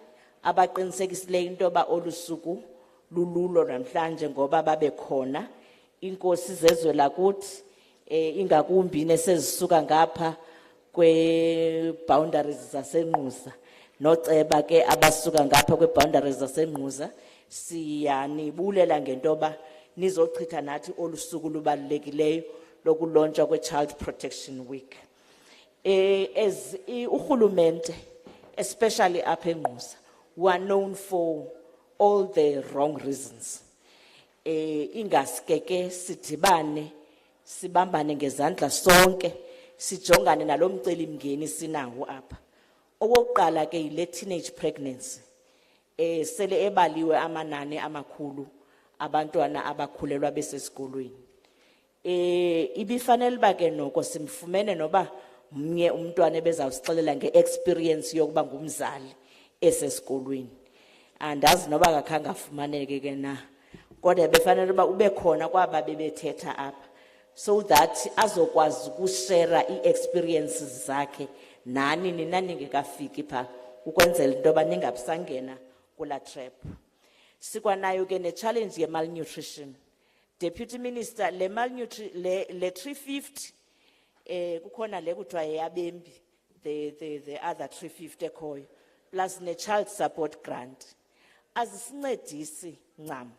abaqinisekisileyo into ba olusuku lululo namhlanje ngoba babe khona. Inkosi zezwe lakuthi ingakumbi nesezisuka ngapha kwe-boundaries zaseNgquza noceba ke abasuka ngapha kwe-boundaries zaseNgquza siyanibulela ngentoba nizochitha nathi olusuku lubalulekileyo lokulontsha kwe-Child Protection Week. As urhulumente especially apha eNgquza we are known for all the wrong reasons. Ingaskeke sidibane sibambane ngezandla sonke sijongane nalomceli mngeni sinawo apha. Okokuqala ke ile teenage pregnancy sele ebaliwe amanani amakhulu abantwana abakhulelwa besesikolweni. Ibifanele ba ke noko simfumene noba mnye umntwana ebezawusixelela ngeexperience yokuba ngumzali esesikolweni. Andazi noba akakhange afumaneke ke na kodwa befanele uba ube khona kwaba bebethetha apha so that azokwazi ukushare i-experiences zakhe nani nina ningekafiki pha ukwenzela into yoba ningabisangena kula trap. Sikwanayo ke ne-challenge ye-malnutrition. Deputy Minister, le 350 kukhona le kuthiwa yeyabembi, the other 350 ekhoyo, plus ne-child support grant. Azisincedisi ncam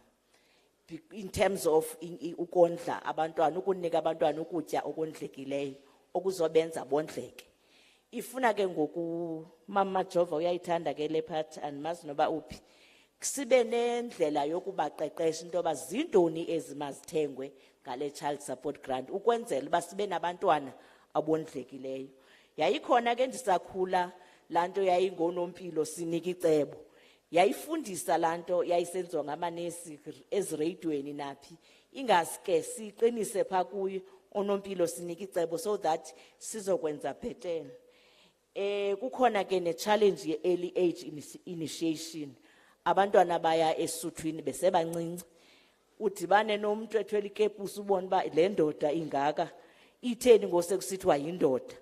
in terms of ukondla abantwana, ukunika abantwana ukutya okondlekileyo okuzobenza bondleke. Ifuna ke ngoku Mama Jova uyayithanda ke le part andimazi noba uphi. Sibe nendlela yokubaqeqesha into yoba zintoni ezimazithengwe ngale child support grant ukwenzela uba sibe nabantwana abondlekileyo. Yayikhona ke ndisakhula laa nto yayingonompilo sinika icebo. Yayifundisa laa nto yayisenziwa ngamanesi ezireyidweni naphi. Ingaske siqinise phaa kuyo onompilo sinika icebo so that sizokwenza bhetele. Kukhona ke ne-challenge ye-early age initiation. Abantwana baya esuthwini besebancinci. Udibane nomntu ethwele ikepusi ubone uba le ndoda ingaka itheni ngosekusithiwa yindoda.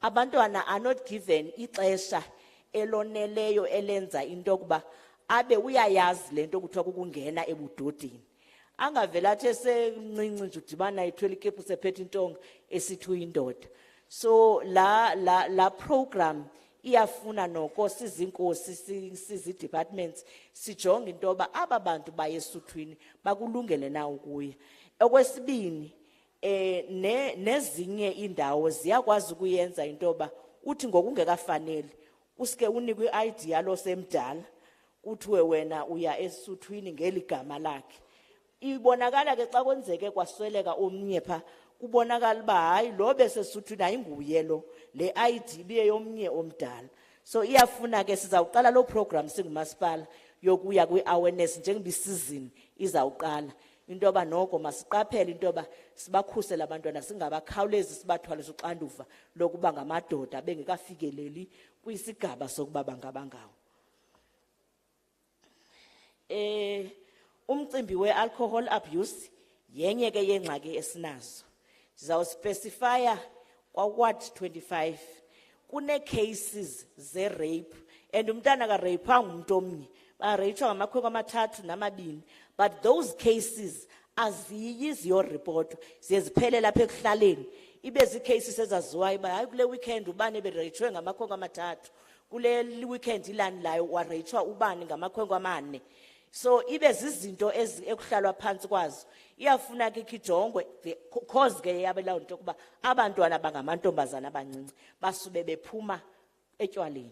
Abantwana are not given ixesha eloneleyo elenza into yokuba abe uyayazi le nto kuthiwa kukungena ebudodeni. Angavela athi esemncinci nje udibana ethwele ikepusi ephethe intonga esithi uyindoda. So la program iyafuna noko sizinkosi sizi-departments sijonge into yoba aba bantu baye esuthwini bakulungele na ukuya. Okwesibini, nezinye indawo ziyakwazi ukuyenza into yoba uthi ngokungekafanele usike unikwe i-ID yalo semdala kuthiwe wena uya esuthwini ngeli gama lakhe. Ibonakala ke xa kwenzeke kwasweleka omnye pha kubonakala uba hayi lo besesuthwini ayinguye lo, le ID ibiye yomnye omdala. So iyafuna ke sizawuqala lo program singumasipala yokuya kwi-awareness njengoba isizini izawuqala into yoba noko masiqaphele into yoba sibakhusela abantwana singabakhawulezi sibathwalisa uxanduva lokuba ngamadoda bengekafikeleli kwisigaba sokuba bangabangawo. Umcimbi we-alcohol abuse yenye ke yengxaki esinazo. Sizawuspecifya kwa-ward 25 kune-cases ze-rape and umntana ka-rape ngumuntu omnye bareyitshwa ngamakhwenkwe amathathu namabini, but those cases aziyi ziyoripotwa ziye ziphelela apha ekuhlaleni. Ibe zii-cases ezaziwayo uba hayi kule weekend ubani bereyitshwe ngamakhwenkwe amathathu, kule weekend ilandelayo wareyitshwa ubani ngamakhwenkwe amane. So ibe zizinto ekuhlalwa phansi kwazo. Iyafuna ke kijongwe cause ke yabelayo into yokuba abantwana bangamantombazana abancinci basube bephuma etywaleni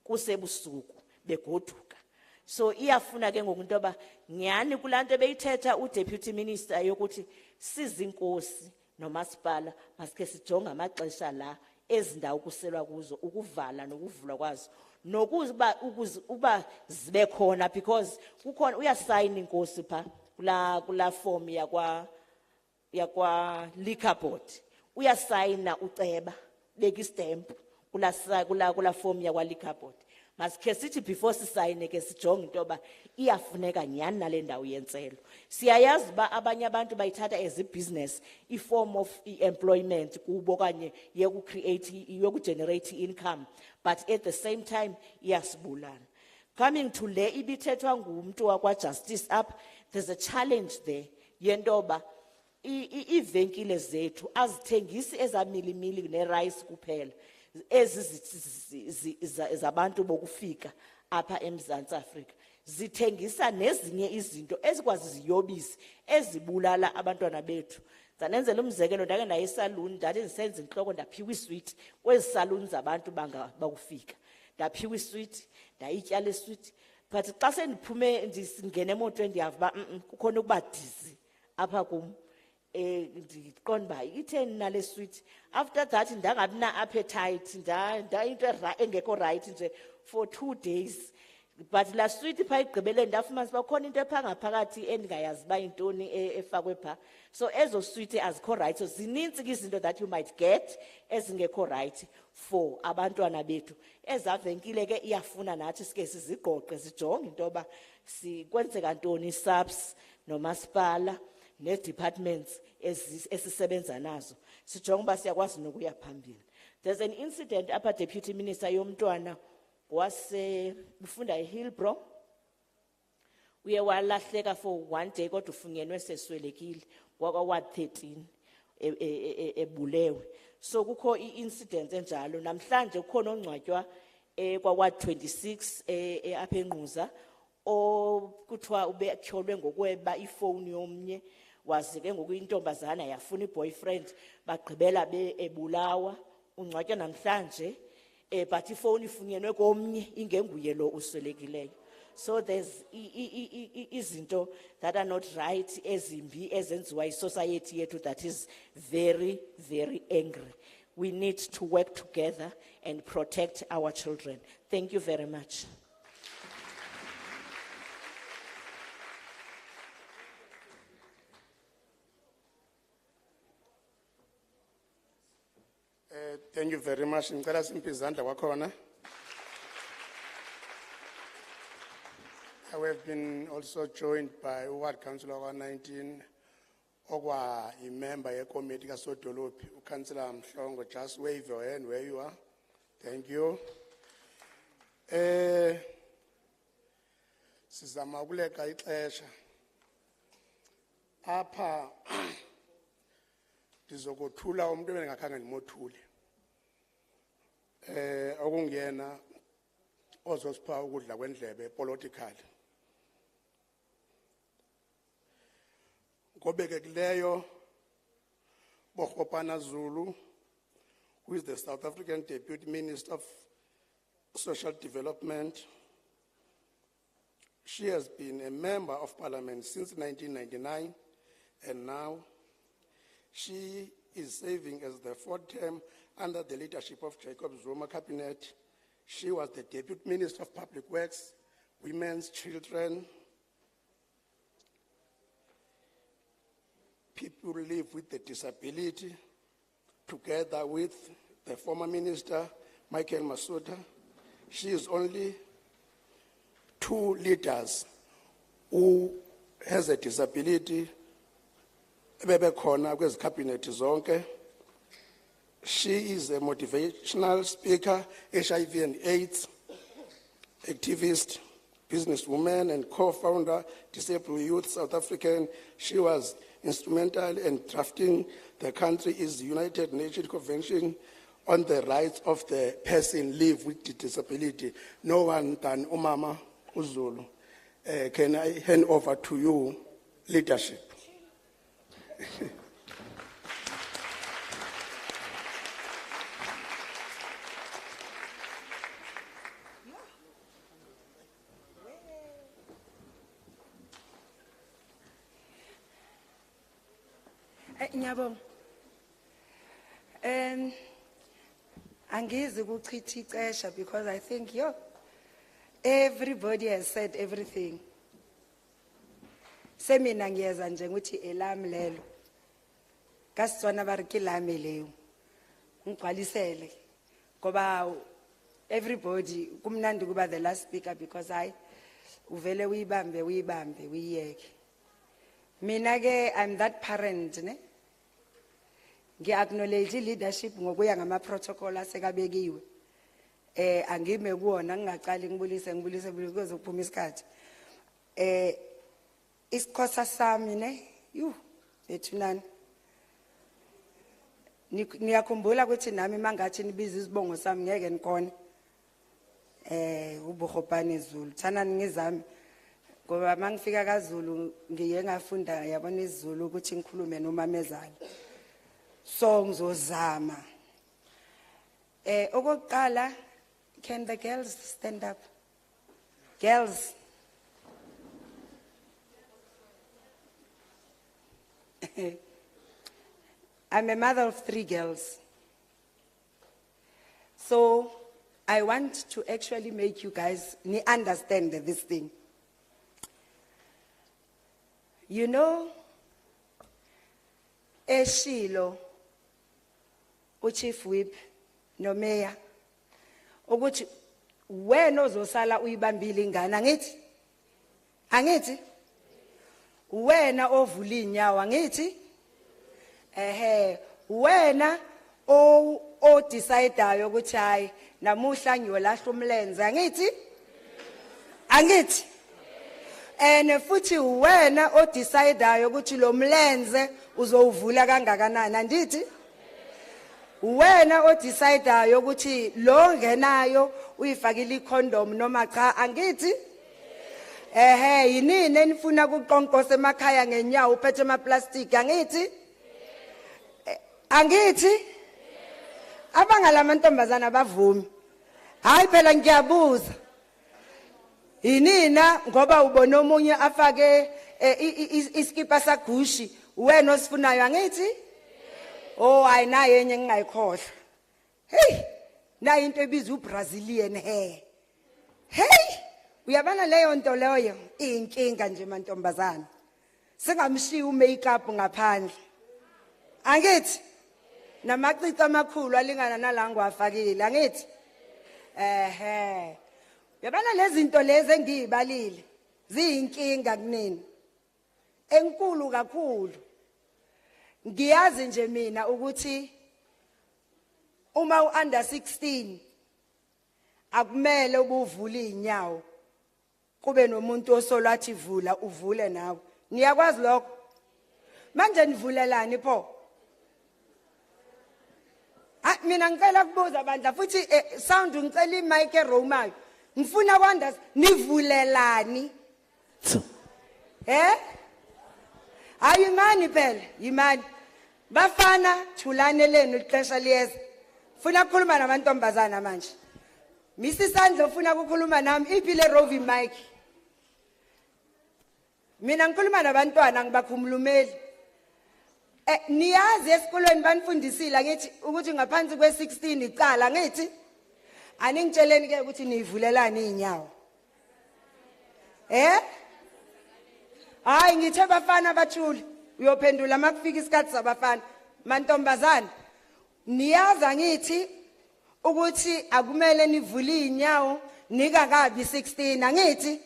kusebusuku begoduka. So iyafuna ke ngoku into yoba nyhani kulaa nto beyithetha uDeputy Minister yokuthi sizinkosi nomasipala masike sijonge amaxesha la ezi ndawo kuselwa kuzo ukuvala nokuvulwa kwazo nokuba uba zibe khona because kukhona uyasayina inkosi pha kula form yakwa liquor board uyasayina uceba beka istamp kula form yakwa liquor board. Masikhe sithi before sisayine ke sijonge into yoba iyafuneka nyhani nale ndawo yentselo. Siyayazi uba abanye abantu bayithatha as i-business i-form of employment kubo okanye yokugenerate income, but at the same time iyasibulala. Coming to le ibithethwa ngumntu wakwa-justice up, there's a challenge there yento yoba iivenkile zethu azithengisi ezamilimili ne-rice kuphela zabantu bokufika apha eMzantsi Afrika, zithengisa nezinye izinto ezikwazi ziyobisi ezibulala abantwana bethu. Zanenzela umzekelo ndake ndaye esaluni ndathi ndisenza intloko ndaphiwa iswiti kwezi saluni zabantu bakufika, ndaphiwa iswiti ndayityala iswiti, but xa sendiphume ndingene emotweni ndiyava uba kukhona ukuba dizi apha kum. Ndiqonda uba itheni nale sweet. After that ndangabi na-appetite into engekho right nje for 2 days, but laa sweet phaa igqibeleni ndafumanisa uba kukhona into ephaa ngaphakathi endingayazi uba yintoni efakwe phaa. So ezo sweet azikho right. So zinintsi ke izinto that you might get ezingekho right for abantwana bethu. Ezaa venkile ke iyafuna nathi sike siziqoqe sijonge into yoba kwenzeka ntoni SAPS nomasipala ne-departments esisebenza nazo sijonge uba siyakwazi nokuya phambili. There's an incident apha Deputy Minister yomntwana ufunda eHillbrow, uye walahleka for 1 day kodwa ufunyenwe seswelekile wakwa-ward 13. ebulewe. So kukho i-incident enjalo. Namhlanje kukhona ongcwatywa kwa 26 apha eNgquza kuthiwa ubetyholwe ngokweba ifowuni yomnye, wazi ke ngokuyintombazana yafuna i-boyfriend, bagqibela ebulawa. Ungcwatywa namhlanje but ifowuni ifunyenwe komnye ingenguye lo uswelekileyo. So there's izinto that are not right, ezimbi ezenziwa i-society yethu that is very, very angry. We need to work together and protect our children. Thank you very much. Thank you very much. Ngicela simphi izandla kwakhona. We have been also joined by Ward Councillor 19, Ogwa, a member of the committee, Councillor Mhlongo. Just wave your hand where you are. Thank you. Sizama ukuleka ixesha. Apha ndizokuthula umuntu ebengakhange ndimothule. Okungena ozosipha ukudla kwendlebe political. Ngobekekileyo Bohopana Zulu, who is the South African Deputy Minister of Social Development. She has been a member of parliament since 1999, and now she is serving as the fourth term under the leadership of Jacob Zuma cabinet. She was the Deputy Minister of Public Works, Women's, Children, People who live with the disability, together with the former minister, Michael Masuta. She is only two leaders who has a disability. She is a motivational speaker, HIV and AIDS activist, businesswoman, and co-founder, Disabled Youth South African. She was instrumental in drafting the country's United Nations Convention on the rights of the person live with disability. No one than Umama Uzulu. Can I hand over to you leadership? Nyabong. Angizi ukuchitha ixesha because I think everybody has said everything. Semina ngiyeza nje ukuthi elami lelo. Kasitswana bari ke lami leyo. Ngigcwalisele ngoba everybody kumnandi kuba the last speaker because uvele uyibambe uyiyeke. Mina ke I'm that parent ne. Ngi-acknowledge leadership ngokuya ngama-protocol asekabekiwe. Angime kuwona ngingaqali ngibulise kuze kuphuma isikhathi. Isikhosa sami ne, bethunani. Niyakhumbula ukuthi nami mangathi nibiza isibongo sami ngeke nikone. Ubuhopane Zulu. Thanani ngizami. Ngoba mangifika kaZulu ngiye ngafunda yabona isiZulu ukuthi ngikhulume nomamezala. So ngizozama. Okokuqala, can the girls stand up? Girls. I'm a mother of 3 girls. So I want to actually make you guys understand this thing. You know, Eshilo, Chief Whip, no mayor, ukuthi wena ozosala uyibambile ingane angithi wena ovula inyawo angithi wena o decideayo ukuthi hayi namuhla ngiyolahla umlenze angithi and futhi wena o decideayo ukuthi lo mlenze uzowuvula kangakanani andithi wena odecideayo ukuthi lo ngenayo uyifakile icondom noma cha angithi yinini enifuna ukuqonqosa emakhaya ngenyawo uphethe amaplastic angithi angithi abangalamantombazana bavumi hayi phela ngiyabuza yinina ngoba ubona omunye afake iskipa sagushi wena osifunayo angithi ayinayo enye engingayikhohlwa hey nayo into ebizwa uBrazilian hair hey uyabona leyo nto leyo inkinga nje mantombazana singamshiya umakeup ngaphandle angithi namacici amakhulu alingana nalango afakile angithi uyabona lezi zinto lezi engiyibalile ziyinkinga kunini enkulu kakhulu ngiyazi nje mina ukuthi uma u-under 16 akumele ubuvula inyawo kube nomuntu osolathi vula uvule nawe niyakwazi lokho manje nivulelani pho mina ngicela kubuza bandla futhi sound ngicela imic eromayo ngifuna kwanda nivulelani ayimani phela yimani bafana thulane lenu ixesha liyeza funa ukukhuluma namantombazana manje Mr. Sandlo ufuna ukukhuluma nami iphile roving mic mina ngikhuluma nabantwana ngibakhumulumeli niyazi esikolweni banifundisile ngithi ukuthi ngaphansi kwe16 icala ngithi aningitsheleni ke ukuthi nivulelani inyawo hayi ngithe bafana bathule uyophendula makufika isikhathi sabafana mantombazana niyaza ngithi ukuthi akumele nivule inyawo nikakabi 16 angithi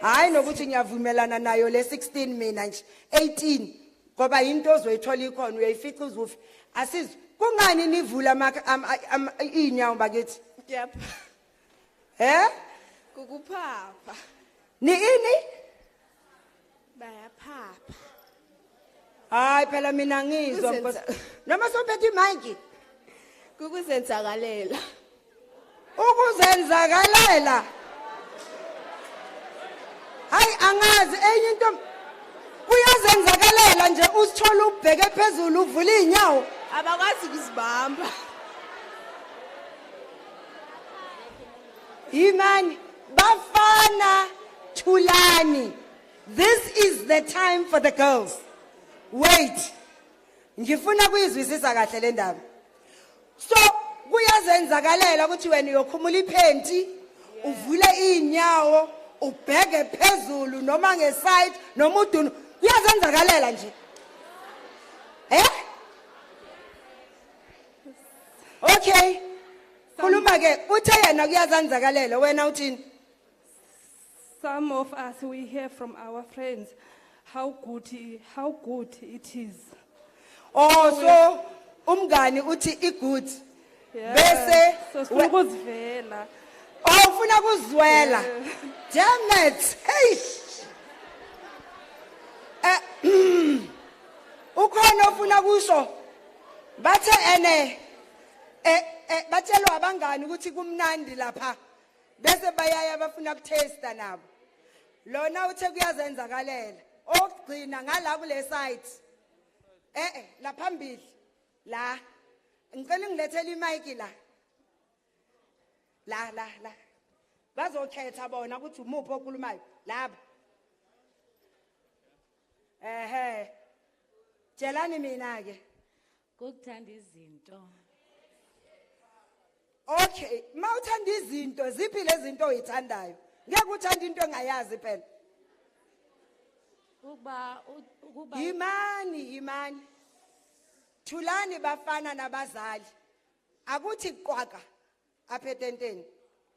hayi nokuthi ngiyavumelana nayo le 16 mina nje 18 ngoba into ozoyithola ikhona uyayifica uzufi asizwe kungani nivula inyawo bakithi yep kukuphapha ni ini bayaphapha hayi phela mina ngizwa noma sophethe imic kukuzenzakalela ukuzenzakalela hayi angazi enye into kuyazenzakalela nje usithola ubheke phezulu uvula inyawo abakwazi ukuzibamba imani bafana thulani this is the time for the girls wait ngifuna kuyizwisisa kahle le ndaba so kuyazenzakalela ukuthi wena uyokhumula iphenti uvule inyawo ubheke phezulu noma ngeside noma udunu kuyazenzakalela nje okay khuluma ke uthe yena kuyazenzakalela wena uthini some of us we hear from our friends how good it is so umngani uthi igood bese sifuna ukuzivela ufuna ukuzwela damn it hey ukhona ufuna kusho bathe batshelwa abangani ukuthi kumnandi lapha bese bayaya bafuna ukutesta nabo lona uthe kuyazenzakalela okugcina ngala kule site la phambili la ngicela ngilethele imic la bazokhetha bona ukuthi umuphi okhulumayo lapha tshelani mina ke kukuthanda izinto okay mawuthanda izinto ziphi lezi zinto oyithandayo ngeke uthanda into engayazi phela ukuba yimani thulani bafana nabazali akuthi qwaka aphetenteni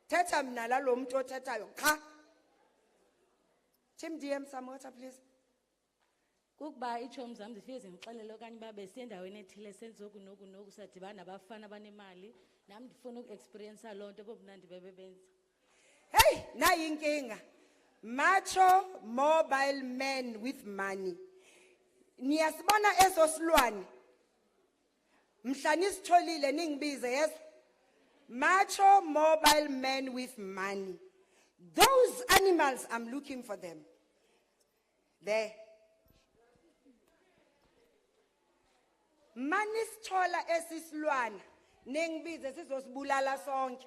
thetha mina la lo muntu othethayo cha Tim DM some water please kukuba ichomi zami zifike zingixelele okanye babe sendaweni ethile senze okunokunoku sadibana nabafana abanemali nami ndifuna uku-experience loo nto bobunandi bebebenza hey nayi inkinga macho mobile men with money niyasibona eso silwane mhla nisitholile ningibize yes macho mobile men with money. Those animals, I'm looking for them. There. Manisithola esisilwana ningibize sizosibulala sonke.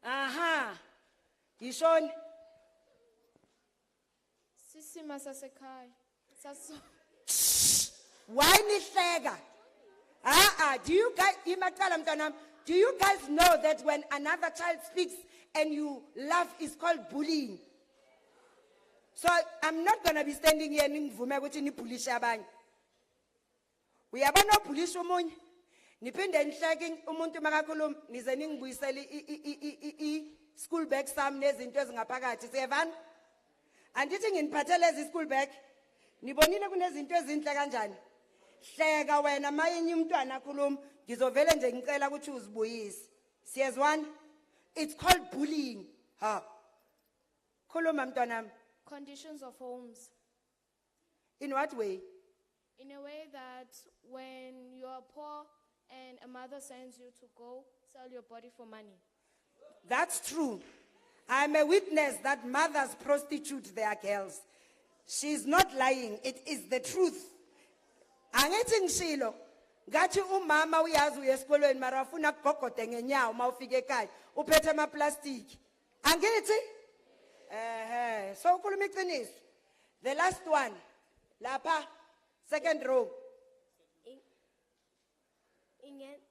Aha. Yishoni. Sisima sasekhaya. Why nihleka? Do you guys know that when another child speaks and you laugh, it's called bullying? So I'm not going to be standing here ningivume ukuthi nipulishe abanye. Uyabona upulisha umunye. Niphinde nihleke umuntu makakhuluma nize ningibuyisele school bag sami nezinto ezingaphakathi. Siyevana? Andithi nginiphathele ezi school bag. Nibonile kunezinto ezinhle kanjani? Hleka wena mayenye umntwana akhuluma ngizovele nje ngicela ukuthi uzibuyise. Siyezwana? It's called bullying. Ha. Khuluma mntwanami. Conditions of homes. In what way? In a way that when you are poor and a mother sends you to go sell your body for money. That's true. I'm a witness that mothers prostitute their girls. She's not lying. It is the truth. Angithi ngishilo ngathi umama uyazi uye esikolweni mara afuna kugogoda ngenyawo mawufika ekhaya uphethe ama plastic. Angithi? So ukhuluma iqiniso. The last one. Lapha second row.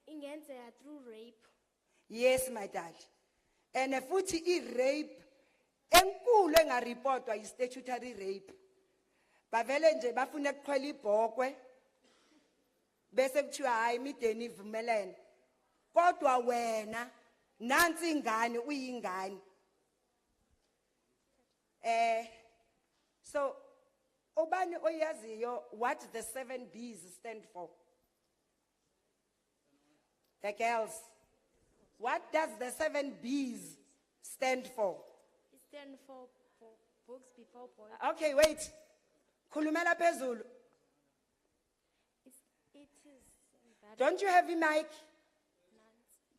Ingenzeka through rape. Yes my dad. And futhi i-rape enkulu engarepotwa yi-statutory rape. Bavele nje bafuna ukukhwela ibhokwe bese kuthiwa hayi imideni ivumelene. Kodwa wena nansi ingane uyingane. So obani oyaziyo what the 7 B's stand for? The girls. What does the 7 B's stand for? It stands for books before boys. Okay, wait. Khulumela phezulu. It is that. Don't you have a mic?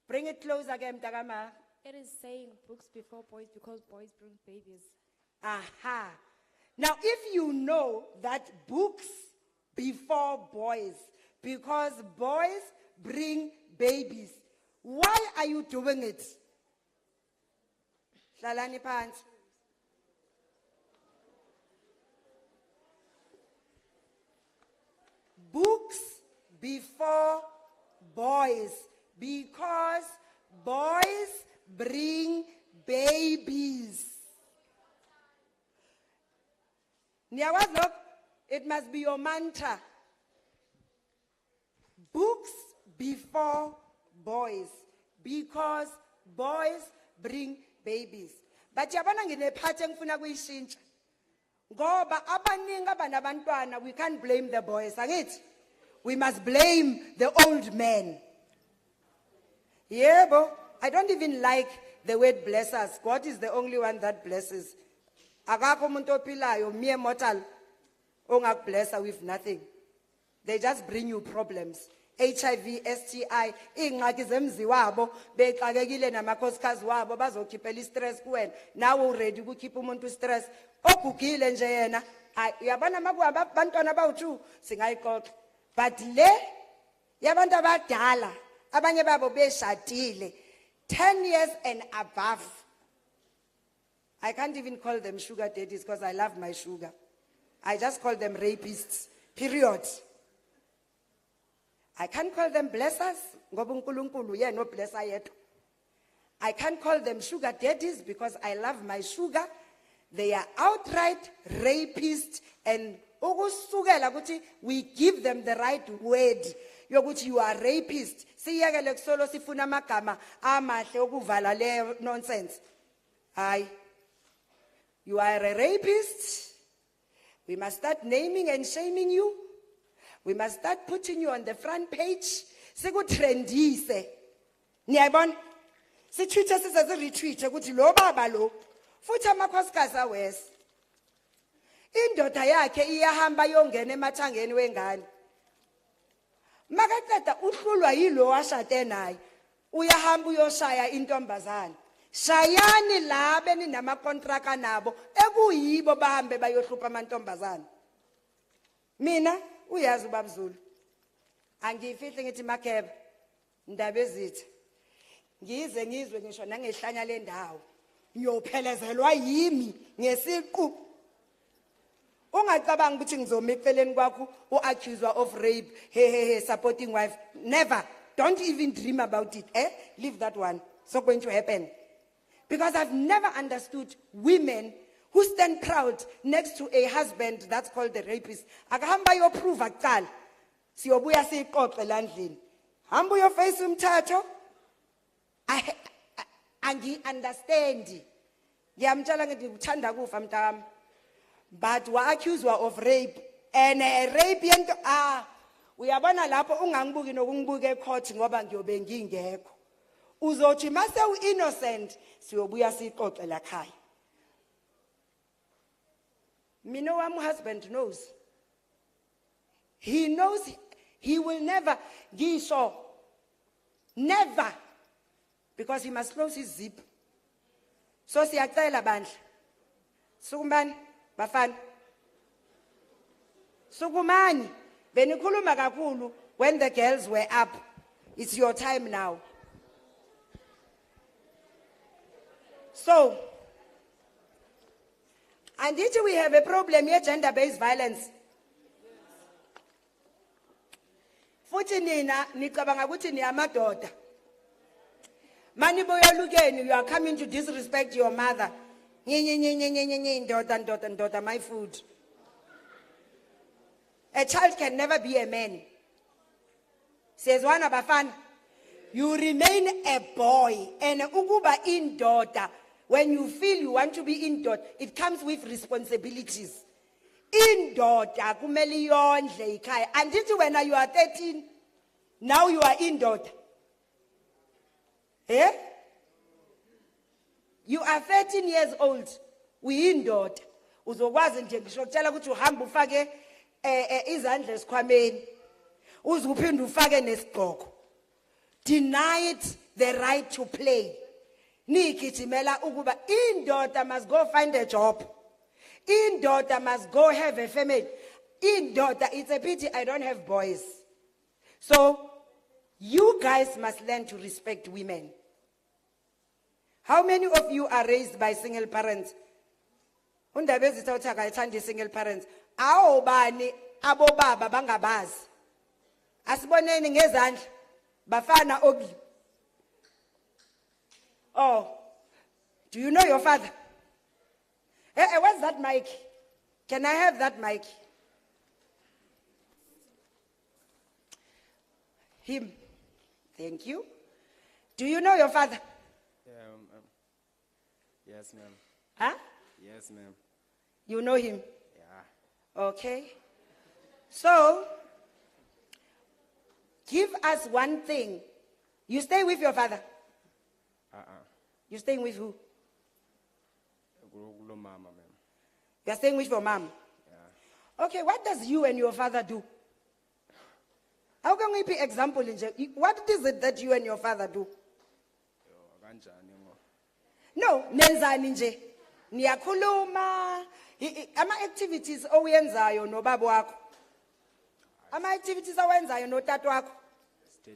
Bring it closer again, Tagama. It is saying books before boys because boys bring babies. Aha. Now, if you know that books before boys, because boys bring babies, why are you doing it? Hlalani phansi. Books before boys, because boys bring babies. Niyakwazi lokho? It must be your mantra. Books before boys, because boys bring babies. But yabona nginephathi engifuna kuyishintsha. Ngoba abaningi abanabantwana, we can't blame the boys, angithi? We must blame the old men. Yebo, I don't even like the word bless us. God is the only one that blesses. Akakho umuntu ophilayo, mere mortal, ongakblessa with nothing. They just bring you problems. HIV, STI, ingxaki zemzi wabo, bexakekile namakhosikazi wabo bazokhiphela istress kuwena. Now already ukukhipha umuntu stress. Ogugile nje yena, uyabona makuhamba abantwana bawu2 singayixoxa. But le yabantu abadala, abanye babo beshadile 10 years and above. I can't even call them sugar daddies because I love my sugar. I just call them rapists, period. I can't call them blessers, ngoba uNkulunkulu yena oblessa yedwa. I can't call them sugar daddies because I love my sugar. They are outright rapists, and ukusukela ukuthi we give them the right word yokuthi you are rapist. Siyekele kusolo sifuna amagama amahle okuvala le nonsense. Hayi. You are a rapist. We must start naming and shaming you. We must start putting you on the front page. Sikutrendise. Niyabona? Sitwithe sise retweet ukuthi lo baba lo futhi amakhosikazi awes. indoda yakhe iyahamba yongena emathangeni wengane makaqeda uhlulwa yilo washade naye uyahamba uyoshaya intombazana shayani labe ninamakontraka nabo ekuyibo bahambe bayohlupha amantombazana mina uyazi ubabzulu angiyifihle ngithi Makeba indaba ezithi ngize ngizwe ngisho nangehlanya lendawo ngiyophelezelwa yimi ngesiqu ungacabanga ukuthi ngizoma eceleni kwakho uaccused of rape hey supporting wife never don't even dream about it leave that one it's not going to happen because I've never understood women who stand proud next to a husband that's called the rapist akahamba yoprove aqala siyobuya siqoqe landlini hamba uyoface umthatho angi-understand ngiyamtshela ngithi uthanda kufa mntami but wa-accused of rape and rape yento uyabona lapho ungangibuki nokungibuka ecourt ngoba ngiyobe ngingekho uzothi mase u-innocent siyobuya siqoqe la khaya mina wami husband knows he knows he will never ngisho never because he must close his zip so siyacela bandla sukumani bafana sukumani benikhuluma kakhulu when the girls were up it's your time now so andithi we have a problem ye gender based violence futhi nina nicabanga ukuthi niyamadoda maniboyolukeni you are coming to disrespect your mother ndoda my food a child can never be a man says one abafana you remain a boy and ukuba indoda when you feel you want to be indoda it comes with responsibilities indoda kumele yondle ikhaya andithi when you are 13 now you are indoda you are 13 years old uyindoda uzokwazi nje ngisho ukutshela ukuthi uhamba ufake izandla esikhwameni uzuphinde ufake nesigqoko denied the right to play nigijimela ukuba indoda must go find a job indoda must go have a family indoda it's a pity I don't have boys so you guys must learn to respect women. How many of you are raised by single parents? Undaba ezitha uthi akayithandi single parents. Awubani abobaba bangabazi. Asiboneni ngezandla bafana obi. Oh, do you know your father? Where's that mic? Can I have that mic? Him. Thank you. Do you know your father? Yes, ma'am. Huh? Yes, ma'am. You know him? Yeah. Okay. So, give us one thing. You stay with your father? You staying with who? Mama, ma'am. You are staying with your mom? Yeah. Okay, what does you and your father do? How can we be example in what is it that you and your father do? No, nenzani nje. Niyakhuluma ama activities owenzayo nobaba wakho. Ama activities owenzayo notata wakho.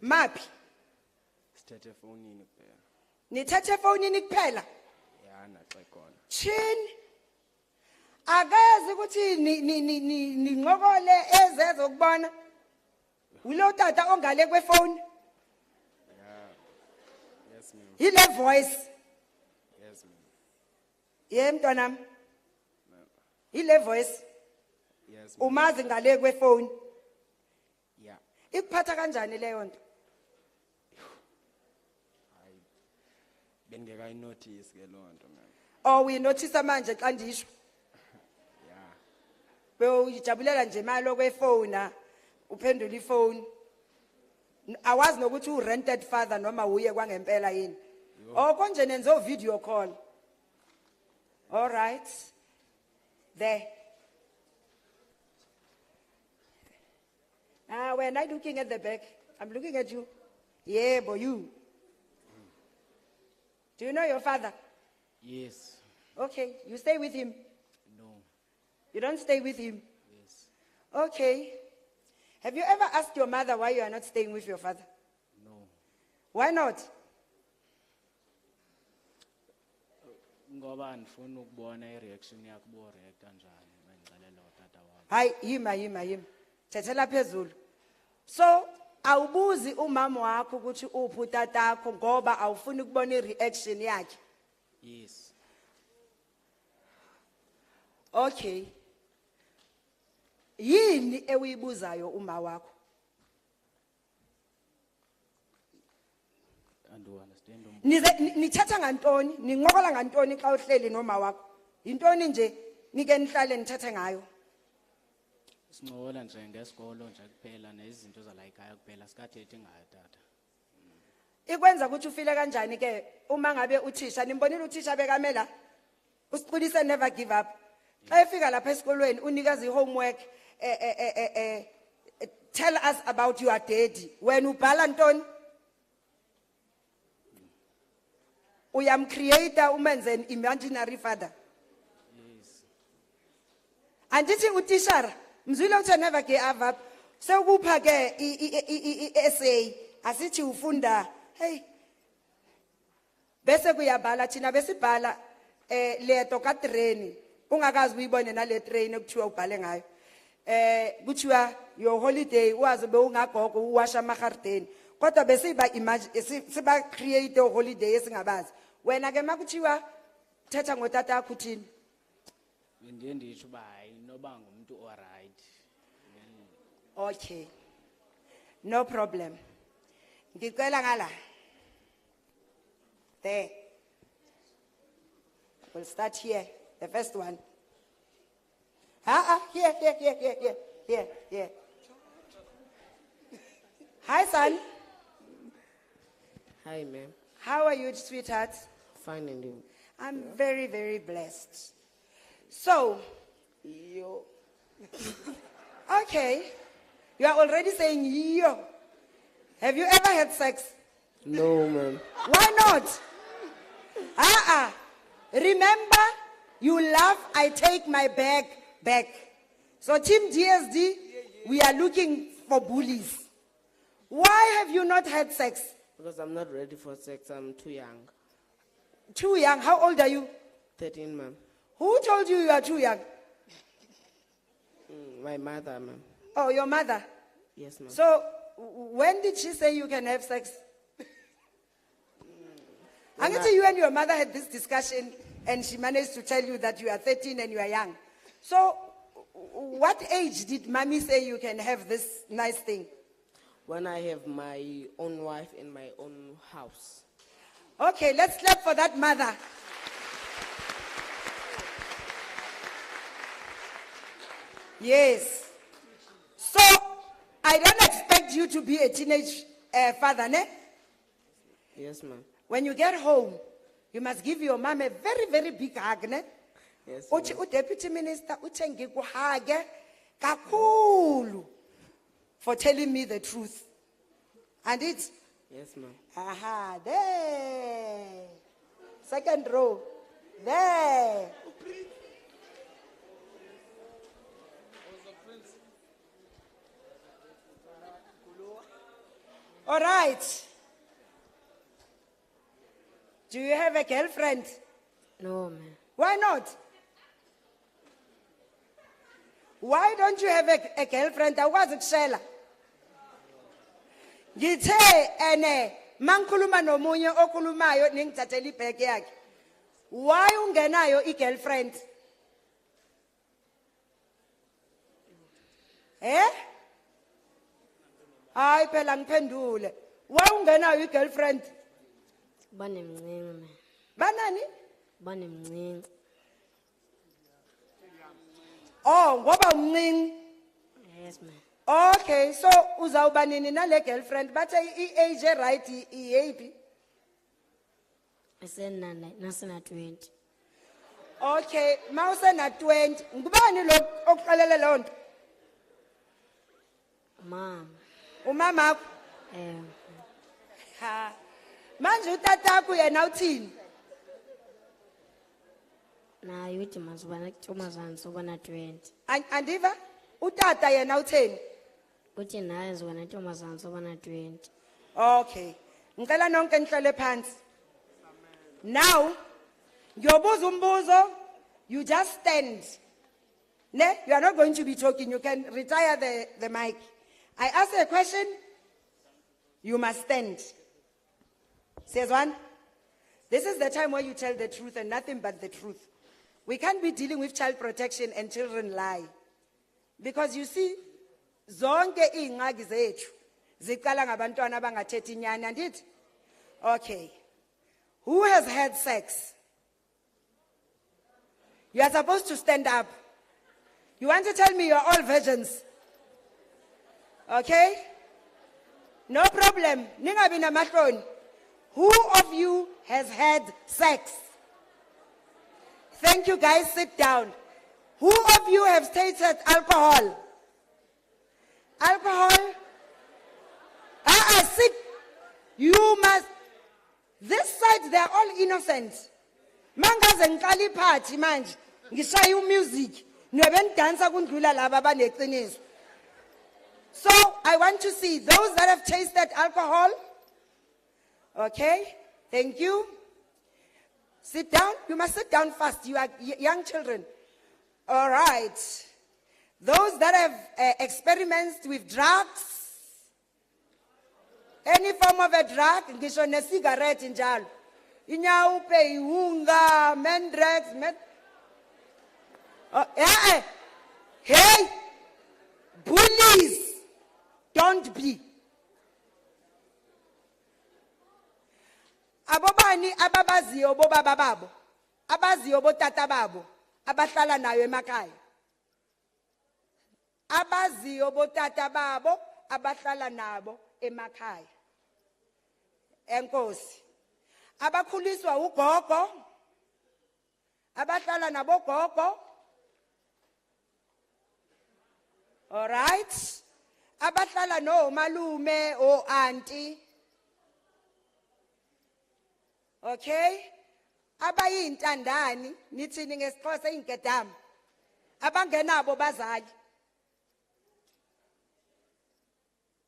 Maphi? Sithethe efonini kuphela. Nithethe efonini kuphela? Yeah, naxa khona. Chin. Akazi ukuthi ni ngqokole ezezo kubona. Ulo tata ongale kwefoni? Yeah. Yes, ma'am. Ile voice. Yes, ma'am. Ye mntanami. Ile voice. Yes, ma'am. Umazi ngale kwefoni? Yeah. Ikuphatha kanjani leyo nto? Bengeke notice ke lonto, ma'am. Oh, we notice manje xa ndisho. Yeah. Beyijabulela nje imali okwefona. Uphendula ifoni. Awazi nokuthi u-rented father noma uye kwangempela yini. Oh konje nenzo video call. All right. There. Ah, when I'm looking at the back, I'm looking at you. Yeah, boy, you. Do you know your father? Yes. Okay, you stay with him. No. You don't stay with him. Yes. Okay. Have you ever asked your mother why you are not staying with your father? No. Why not? Ngoba andifuna ukubona ireaction yakho bo react kanjani mandixelele utata wami. Hayi, yima. Thethela phezulu. So, awubuzi umama wakho ukuthi uphi utatakho ngoba awufuni ukubona ireaction yakhe. Yes. Okay. Yini ewuyibuzayo uma wakho? And you understand Nithatha ngantoni, ninqokola ngantoni xa uhleli noma wakho? Yintoni nje nike nihlale nithathe ngayo? sincokola nje ngesikolo nje kuphela nezinto zala ekhaya kuphela sikathethi ngayo tata. Ikwenza ukuthi ufile kanjani ke uma ngabe uthisha nimbonile uthisha bekamela usiqinise never give up. Xa efika lapha esikolweni unikaza ihomework tell us about your daddy. When ubhala ntoni uyamcreator umenze an imaginary father. Yes. Andithi utishara mzwile uthi never give up sekupha ke essay asithi ufunda hey bese kuyabhala thina besibhala leto ka train ungakazi uyibone nale train ekuthiwa ubhale ngayo kuthiwa your holiday wazi bewungagogo uwasha amahardeni kodwa besiba imagine siba create a holiday esingabazi wena ke makuthiwa thetha ngotata yakho uthini Bendiye nditsho uba hayi noba ngumuntu oright. Okay, no problem. Ngicela ngala. There. We'll start here. The first one. Here. Hi, son. Hi, ma'am. How are you, sweetheart? Fine, and you? I'm very, very blessed. So, Yo. okay. You are already saying yo. Have you ever had sex? No, ma'am. Why not? Remember, you laugh, I take my bag back. So Team DSD, we are looking for bullies. Why have you not had sex? Because I'm not ready for sex. I'm too young. Too young? How old are you? 13, ma'am. Who told you you are too young? My mother, ma'am. Oh, your mother? Yes, ma'am. So, when did she say you can have sex? I can tell you and your mother had this discussion and she managed to tell you that you are 13 and you are young. So, what age did mommy say you can have this nice thing? When I have my own wife in my own house. Okay, let's clap for that mother. Yes. So, I don't expect you to be a teenage father, ne? Yes, ma'am. When you get home, you must give your mom a very, very big hug, ne? Yes, Uthi uDeputy Minister uthi ngikuhage kakhulu for telling me the truth. And it's Yes, ma'am. aha, there. Second row. There. All right. Do you have a girlfriend? No, ma'am. Why not? Why don't you have a girlfriend? Awukwazi kushela. Ngithe ene mangikhuluma nomunye okhulumayo ningithathela ibag yakhe. Why ungenayo i-girlfriend? Hayi phela ngiphendule. Why ungenayo i-girlfriend? Banemncinci, ma'am. Banani? Banemncinci. Oh, ngoba umncinci. Yes, ma'am. Okay, so uzawuba nini nale girlfriend? Bathe i-age right iyephi? Nasena 20. Okay, mawusena 20, ngubani lo okuqalele lonto? Mama. Umama. Ha. Manje utatakho yena uthini? naye uthi mazibana kuntombazana sobana 20 Andiva? Utata yena uthini? uthi naye zibana intombazana sobana 20 Okay. Ngicela nonke nihlale phansi. Now, ngiyobuza umbuzo, you just stand. Ne, you are not going to be talking. You can retire the mic. I ask a question, you must stand. Says one. This is the time where you tell the truth and nothing but the truth. We can't be dealing with child protection and children lie. Because you see, zonke ingxaki zethu ziqala ngabantwana abangathethi inyani andithi? Okay. Who has had sex? You are supposed to stand up. You want to tell me you're all virgins? Okay? No problem. Ningabi namahloni. Who of you has had sex? Thank you guys, sit down. Who of you have tasted alcohol? Alcohol? Sit. You must. This side, they are all innocent. Mangaze ngiqala iphathi manje. Ngishaya music. Niyobe dansa kundlula laba abaneqiniso. So, I want to see those that have tasted alcohol. Okay, thank you. Sit down. You must sit down fast. You are young children. All right. Those that have experiments with drugs, any form of a drug, ngisho ne cigarette njalo. Inyawupe, ihunga, mendrax, hey, bullies, don't be. Abobani ababaziyo bobaba babo, abaziyo botata babo, abahlala nayo emakhaya. Abaziyo botata babo, abahlala nabo emakhaya. Enkosi. Abakhuliswa ugogo, abahlala nabo gogo. All right. Abahlala no malume o auntie. Okay? Abayintandani nithini ngesixhosa ingedama. Abangenabo bazali.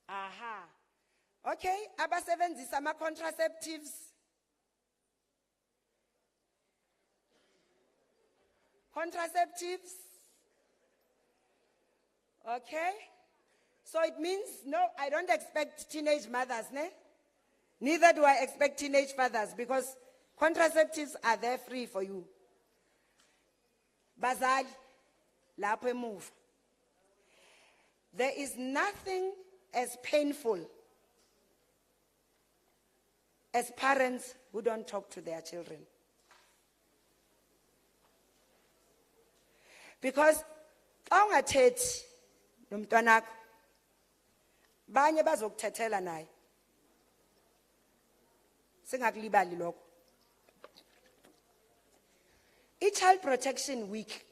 Aha. Okay, abasebenzisa ama contraceptives. Contraceptives. Okay? So it means, no, I don't expect teenage mothers, ne? Neither do I expect teenage fathers because contraceptives are there free for you. Bazali, lapho emuva. There is nothing as painful as parents who don't talk to their children. Because xa ungathethi nomntwanakho banye bazokuthethela naye. Singakulibali lokho. Child Protection Week.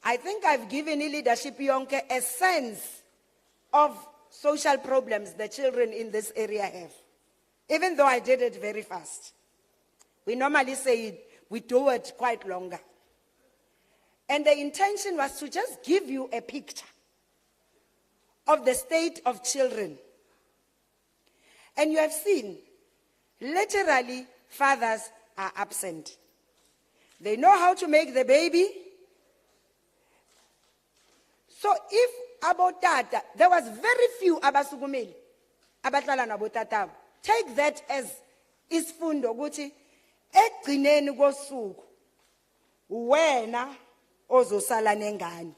I think I've given leadership yonke a sense of social problems the children in this area have. Even though I did it very fast. We normally say it, we do it quite longer. And the intention was to just give you a picture of the state of children. And you have seen, literally, fathers are absent. They know how to make the baby. So if abotata, there was very few abasukumeli, abatlala nabotata. Take that as isfundo ukuthi ekugcineni kosuku wena ozosala nengane.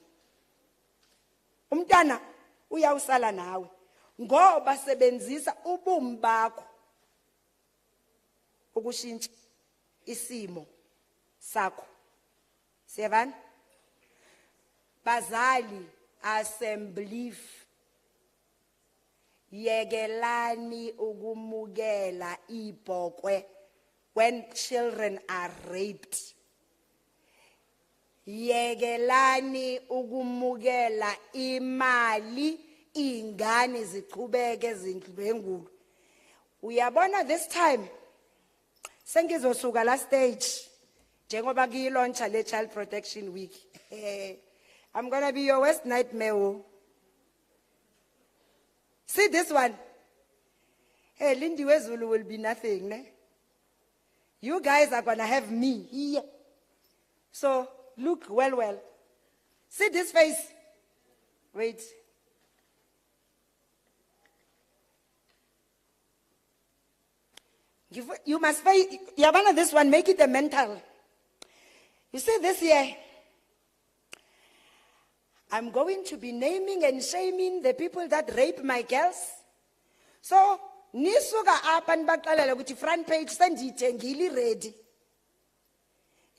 Umntana uyawusala nawe ngoba sebenzisa ubume bakho ukushintsha isimo sakho. Siyabana? Bazali, assembly, yegelani ukumukela ibhokwe when children are raped. Yegelani ukumukela imali ingane ziqhubeke zindlwengulu. Uyabona this time sengizosuka la stage njengoba kuyiloncha le child protection week. I'm going to be your worst nightmare. See this one. Hey, Lindy Wezulu will be nothing, ne? You guys are going to have me here. So, look well. See this face. Wait. You must face, Yabana, this one, make it a mental. You see this here? I'm going to be naming and shaming the people that rape my girls. So, nisuka up and back with the front page, send it and ready.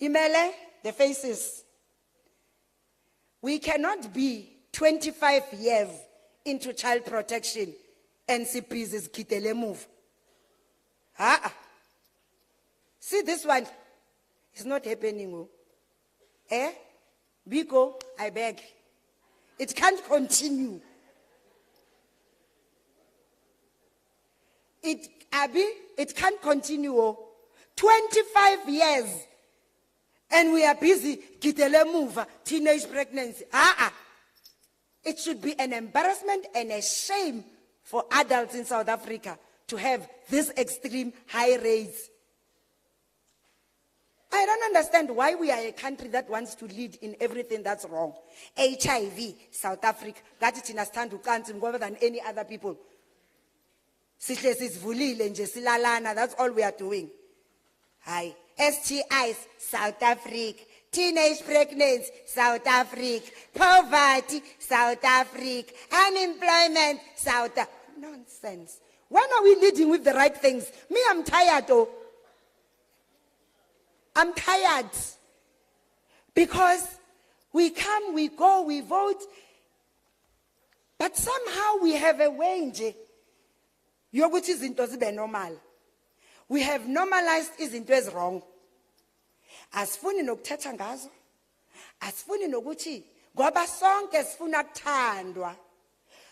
Imele, the faces. We cannot be 25 years into child protection and CPs is kitele move. See this one. It's not happening. Biko, I beg. It can't continue. It can't continue. 25 years. And we are busy, kitele move, teenage pregnancy. It should be an embarrassment and a shame for adults in South Africa to have this extreme high rates. I don't understand why we are a country that wants to lead in everything that's wrong. HIV, South Africa, that it in a stand to country more than any other people. That's all we are doing. Hi. STIs, South Africa. Teenage pregnancy, South Africa. Poverty, South Africa. Unemployment, South Africa. Nonsense. When are we leading with the right things? Me, I'm tired, though. I'm tired. Because we come, we go, we vote. But somehow we have a way, yokuthi izinto zibe normal. We have normalized izinto ezi wrong. Asifuni nokuthetha ngazo. Asifuni nokuthi ngoba sonke sifuna ukuthandwa.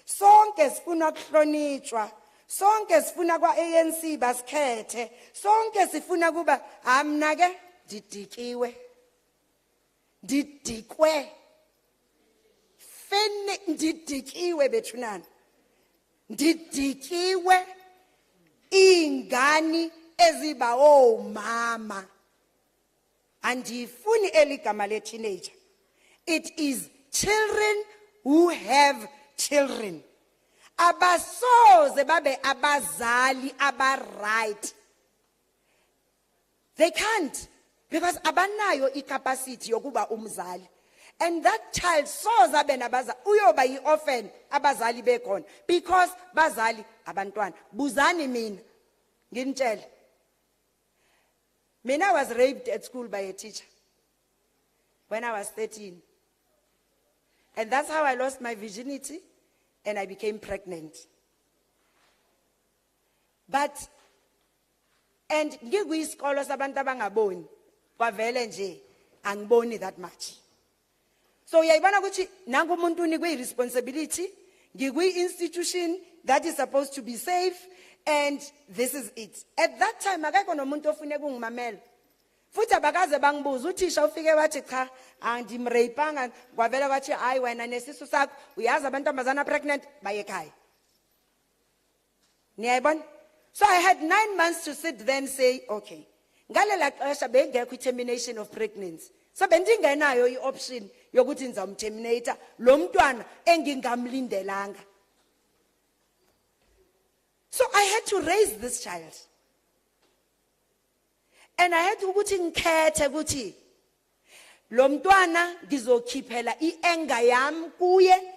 Sonke sifuna ukuhlonitshwa. Sonke sifuna kwa-ANC basikhethe. Sonke sifuna kuba amna ke didikiwe. Didikwe. Fene didikiwe bethunana. Didikiwe ingani eziba mama. Andifuni eligama le teenager. It is children who have children. Abasoze babe abazali right. They can't because abanayo incapacity yokuba umzali. And that child soza benabaza uyoba yi-orphan abazali bekhona because bazali abantwana. Buzani mina nginitshela. Mina was raped at school by a teacher when I was 13. And that's how I lost my virginity and I became pregnant. And ngikwisikolo sabantu abangaboni kwavele nje angiboni that much. So uyayibona ukuthi nangu umuntu unikwe responsibility, ngikwi institution that is supposed to be safe, and this is it. At that time akekho nomuntu ofune kungimamela. Futhi abakaze bangibuza uthisha ufike wathi cha andimrapanga kwavela wathi hayi wena nesisu sakho uyazi abantombazana pregnant baye ekhaya. Niyayibona? So I had 9 months to sit there and say okay. Ngalela xesha bengekho termination of pregnancy. So bendingenayo i-option yokuthi nizamterminate lo mntwana engingamlindelanga. So I had to raise this child. And I had to ukuthi ngikhethe ukuthi lo mntwana ngizokhiphela i-anger yami kuye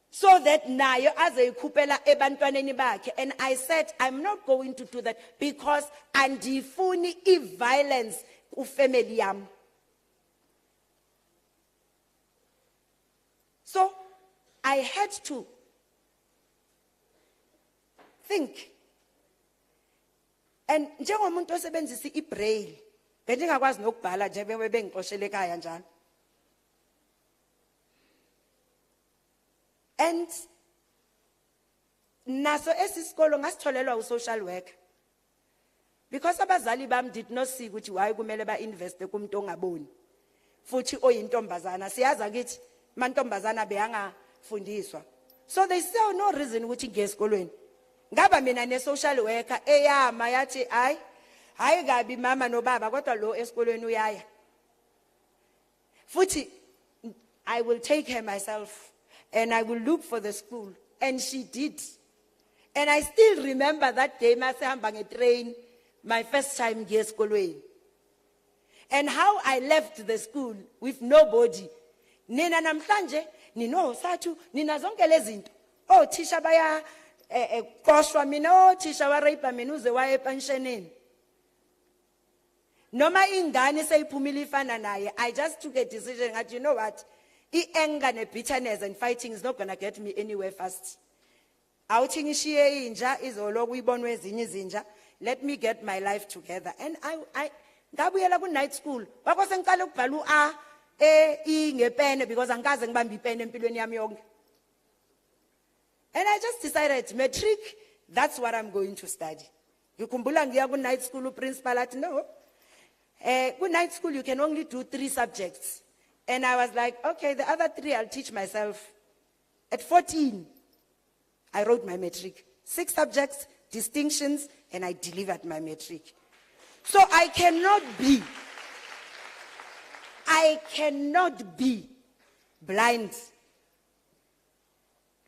so that nayo azeyikhuphela ebantwaneni bakhe. And I said I'm not going to do that because andifuni i-violence kufamily yami. So I had to think. And njengomuntu osebenzisa i-braille, bendingakwazi nokubhala nje bengixoshele ekhaya njalo. And naso esisikolo ngasitholelwa u-social worker because abazali bam did not see ukuthi why kumele ba-investe kumuntu ongaboni futhi oyintombazana siyazi akithi amantombazana beyangafundiswa so they saw no reason ukuthi ngiye esikolweni ngaba mina ne-social worker eyama yathi hayi kabi mama nobaba kodwa lo esikolweni uyaya futhi I will take her myself and I will look for the school and she did and I still remember that day masihamba ngetrain my first time ngiye esikolweni and how I left the school with nobody nina namhlanje ninosathu nina zonke lezi zinto thisha baya qoshwa mina thisha wa rape mina uze waye pensionini noma ingane seyiphumile ifana naye I just took a decision that you know what anger and bitterness and fighting is not going to get me anywhere fast awuthi ngishiye inja izoloku ibonwe ezinye izinja let me get my life together and I ngabuyela ku night school bakose ngiqale ukubhala u-A ngepene because angikaze ngibambe ipene empilweni yami yonke and I just decided matric that's what I'm going to study ngikhumbula ngiya ku night school principal athi no ku night school you can only do 3 subjects and I was like okay the other 3 I'll teach myself at 14 I wrote my matric 6 subjects distinctions and I delivered my matric so I cannot be blind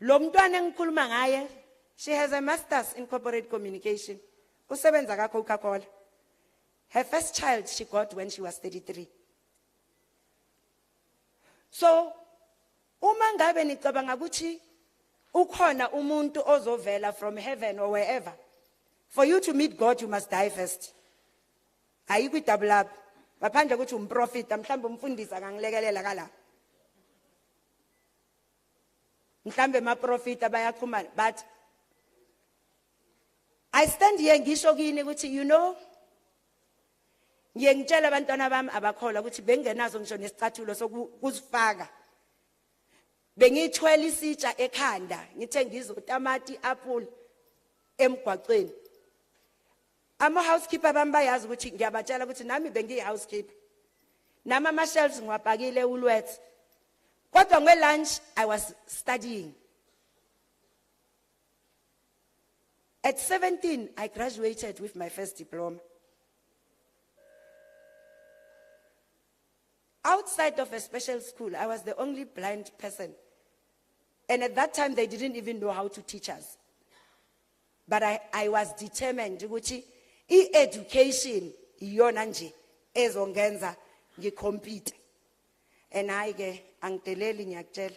lo mntwana engikhuluma ngaye she has a master's in corporate communication usebenza ka Coca-Cola her first child she got when she was 33 so uma ngabe nicabanga ukuthi ukhona umuntu ozovela from heaven or wherever for you to meet God you must die first ayikho double up baphandle ukuthi umprofita mhlambe umfundisa kangilekelela kala mhlambe maprofita bayaxhumana but I stand here ngisho kini ukuthi you know ngiyengitshela abantwana bami abakhola ukuthi bengenazo ngisho nesicathulo sokuzifaka bengithwela isitsha ekhanda ngithe ngizotamati apple emgwaqweni ama housekeeper bami bayazi ukuthi ngiyabatshela ukuthi nami bengiyi housekeeper nama ama shelves ngiwapakile ulwethu kodwa ngwe lunch I was studying at 17 I graduated with my first diploma outside of a special school I was the only blind person and at that time they didn't even know how to teach us but I was determined ukuthi education iyona nje ezongenza ngicompete and hayi ke angiteleli ngiyakutshela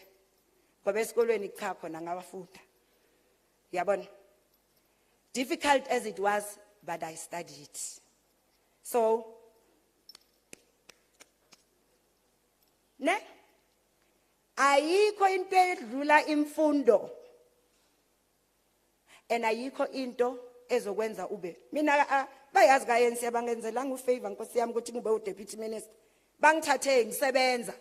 ngoba esikolweni cha khona ngabafunda yabona difficult as it was but I studied so ne ayikho into edlula imfundo and ayikho into ezokwenza ube mina bayazi kayensi yabangenzelanga ufavor nkosi yami ukuthi ngibe uDeputy Minister bangithathe ngisebenza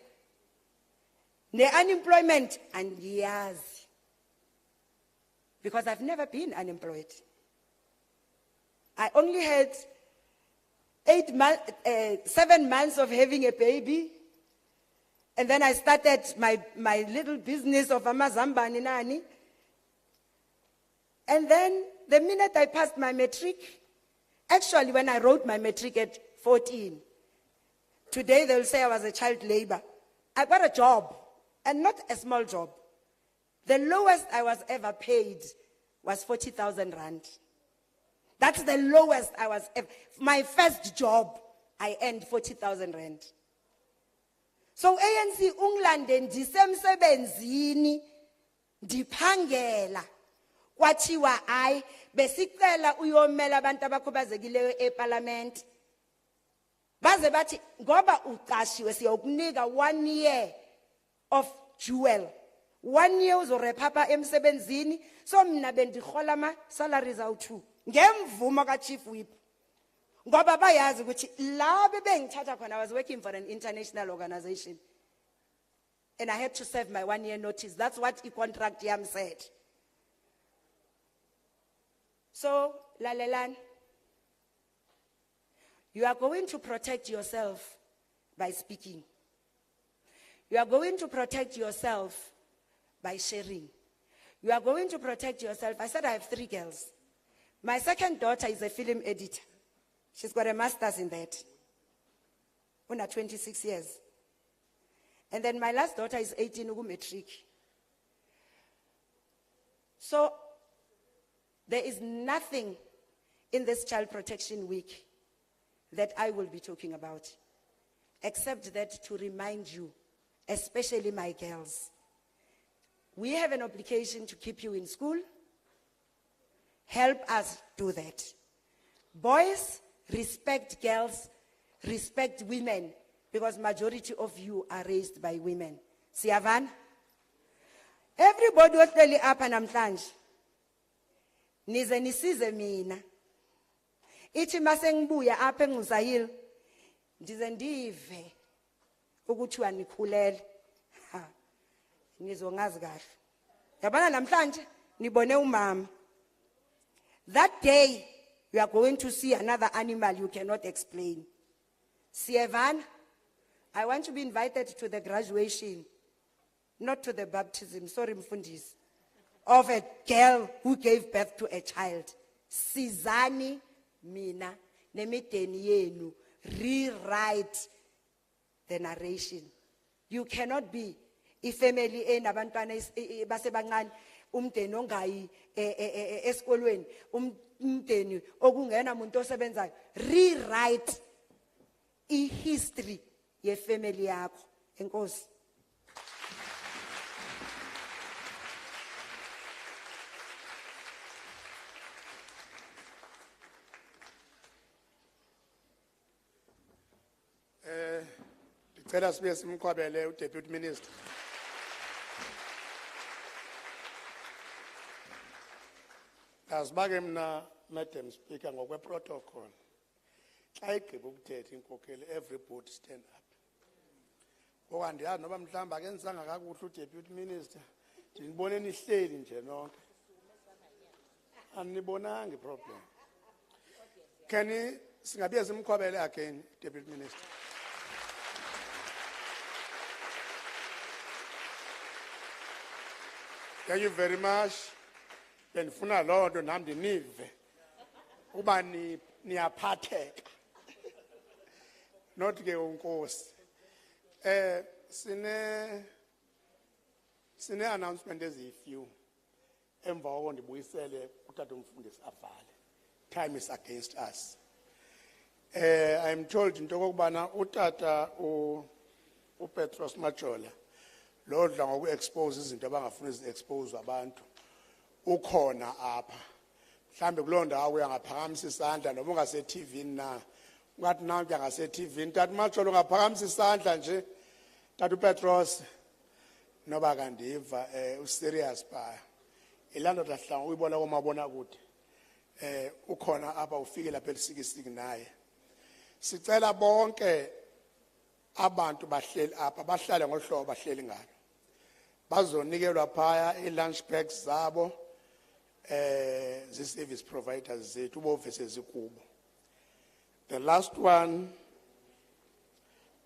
ne-unemployment angiyazi because I've never been unemployed I only had 7 months of having a baby and then I started my little business of amazambani nani and then the minute I passed my matric actually when I wrote my matric at 14 today they'll say I was a child labor I got a job and not a small job the lowest I was ever paid was 40,000 rand that's the lowest I was ever my first job I earned 40,000 rand so ANC ungilande ndisemsebenzini ndiphangela kwathiwa hayi besicela uyomela abantu abakhubazekileyo eParliament baze bathi ngoba uqashiwe siyokunika 1 year of jewel 1 year uzorephapa emsebenzini so mina bendihola ama salaries awu2 ngemvumo ka chief whip ngoba bayazi ukuthi la bebengithatha khona I was working for an international organization and I had to serve my 1 year notice that's what the contract yam said So, lalelan, you are going to protect yourself by speaking. You are going to protect yourself by sharing. You are going to protect yourself. I said I have 3 girls. My second daughter is a film editor. She's got a master's in that. Una 26 years. And then my last daughter is 18, ugu matric. So there is nothing in this Child Protection Week that I will be talking about, except that to remind you, especially my girls, we have an obligation to keep you in school. Help us do that. Boys, respect girls, respect women, because majority of you are raised by women. Siyavan? Everybody was telling up and namhlanje. Nize nisize mina. Ithi masengibuya apha enguzayile ndize ndive ukuthiwa nikhulele. Nizongazi kahle. Yabona namhlanje nibone umama. That day you are going to see another animal you cannot explain. Sievan, I want to be invited to the graduation, not to the baptism, sorry Mfundisi, of a girl who gave birth to a child. Sizani mina nemiteni yenu rewrite the narration. You cannot be a family enabantwana basebancane umdeni ongayi esikolweni umdeni okungena umuntu osebenzayo. Rewrite history ye family yakho. Enkosi. Ndicela sibe simkhwabele uDeputy Minister. Asiba ke mna Madam Speaker ngokweprotocol. Xa igqiba ukuthetha inkokeli, everybody stand up. Ngoba ndiyazi noba mhlawumbi akenzanga kakuhle uDeputy Minister, ndinibone nihleli nje nonke. Anibonanga iproblem. Singabiye simkhwabele again, Deputy Minister. Thank you very much. Benifuna loo nto nami ndinive uba niyaphatheka. Not ke unkosi. Sine announcement eziyi-few. Emva koko ndibuyisele utata umfundisi avale. Time is against us. I am told into okubana utata uPetros Majola lo dla ngoku-expose izinto abangafuni zi-expose abantu ukhona apha. Mhlambe kuloo ndawo uyangaphakamisa isandla noba ungaseTV-ni na. Ungathi nanku yangaseTV-ni. Tata Majola ungaphakamisa isandla nje. Tata uPetros noba kandiva userious phaya. Ilaa ndoda hlanga uyibona komabonakude. Ukhona apha ufike lapha elisikisiki naye. Sicela bonke abantu bahleli apha bahlale ngohlobo bahleli ngalo. Bazonikelwa phaya i-lunch bags zabo zi-service providers zethu ubofese zikubo. The last one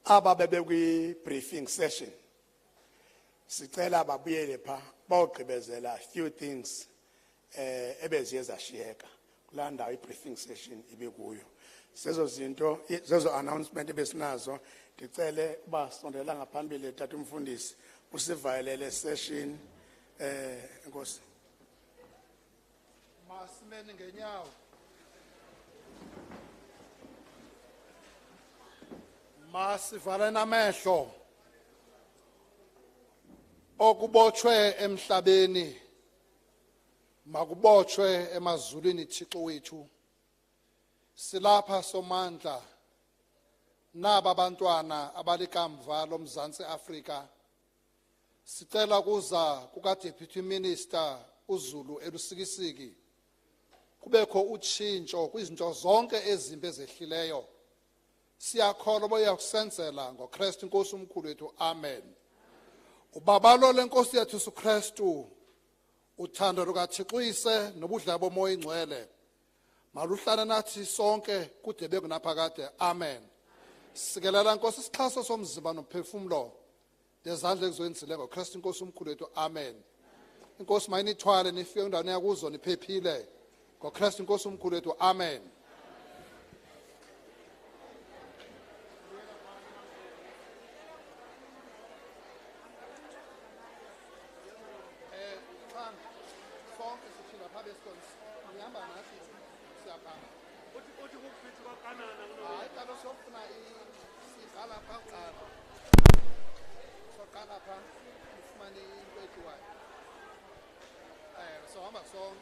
aba bebe kwi-briefing session. Sicela babuyele pha bawugqibezela a few things ebeziye zashiyeka kulaa ndawo i-briefing session ibe kuyo. Zezo zinto, zezo announcement ebesinazo, ndicele uba sondela ngaphambili tata umfundisi usivalele session. Enkosi. Masimene ngenyawo. Masivale namehlo. Okubotshwe emhlabeni makubotshwe emazulwini Thixo wethu. Silapha somandla naba bantwana abalikamva loMzantsi Afrika. Sicela kuza kukaDeputy Minister uZulu elusikisiki kubekho utshintsho kwizinto zonke ezimbi ezehlileyo. Siyakholwa boya kusenzela ngoKristu Inkosi omkhulu wethu. Amen. Ubabalo lenkosi yethu uKristu, uthando lukaThixo uyise nobudla bomoya ingcwele maluhlala nathi sonke kude bekunaphakade. Amen. Sikelela Nkosi isixhaso somzimba nomphefumulo lezandla ekuzenzile ngoKristu Inkosi omkhulu wethu. Amen. Inkosi mayinithwale nifike endaweni yakuzo niphephile ngoKristu Inkosi omkhulu wethu. Amen. So, I'm a song.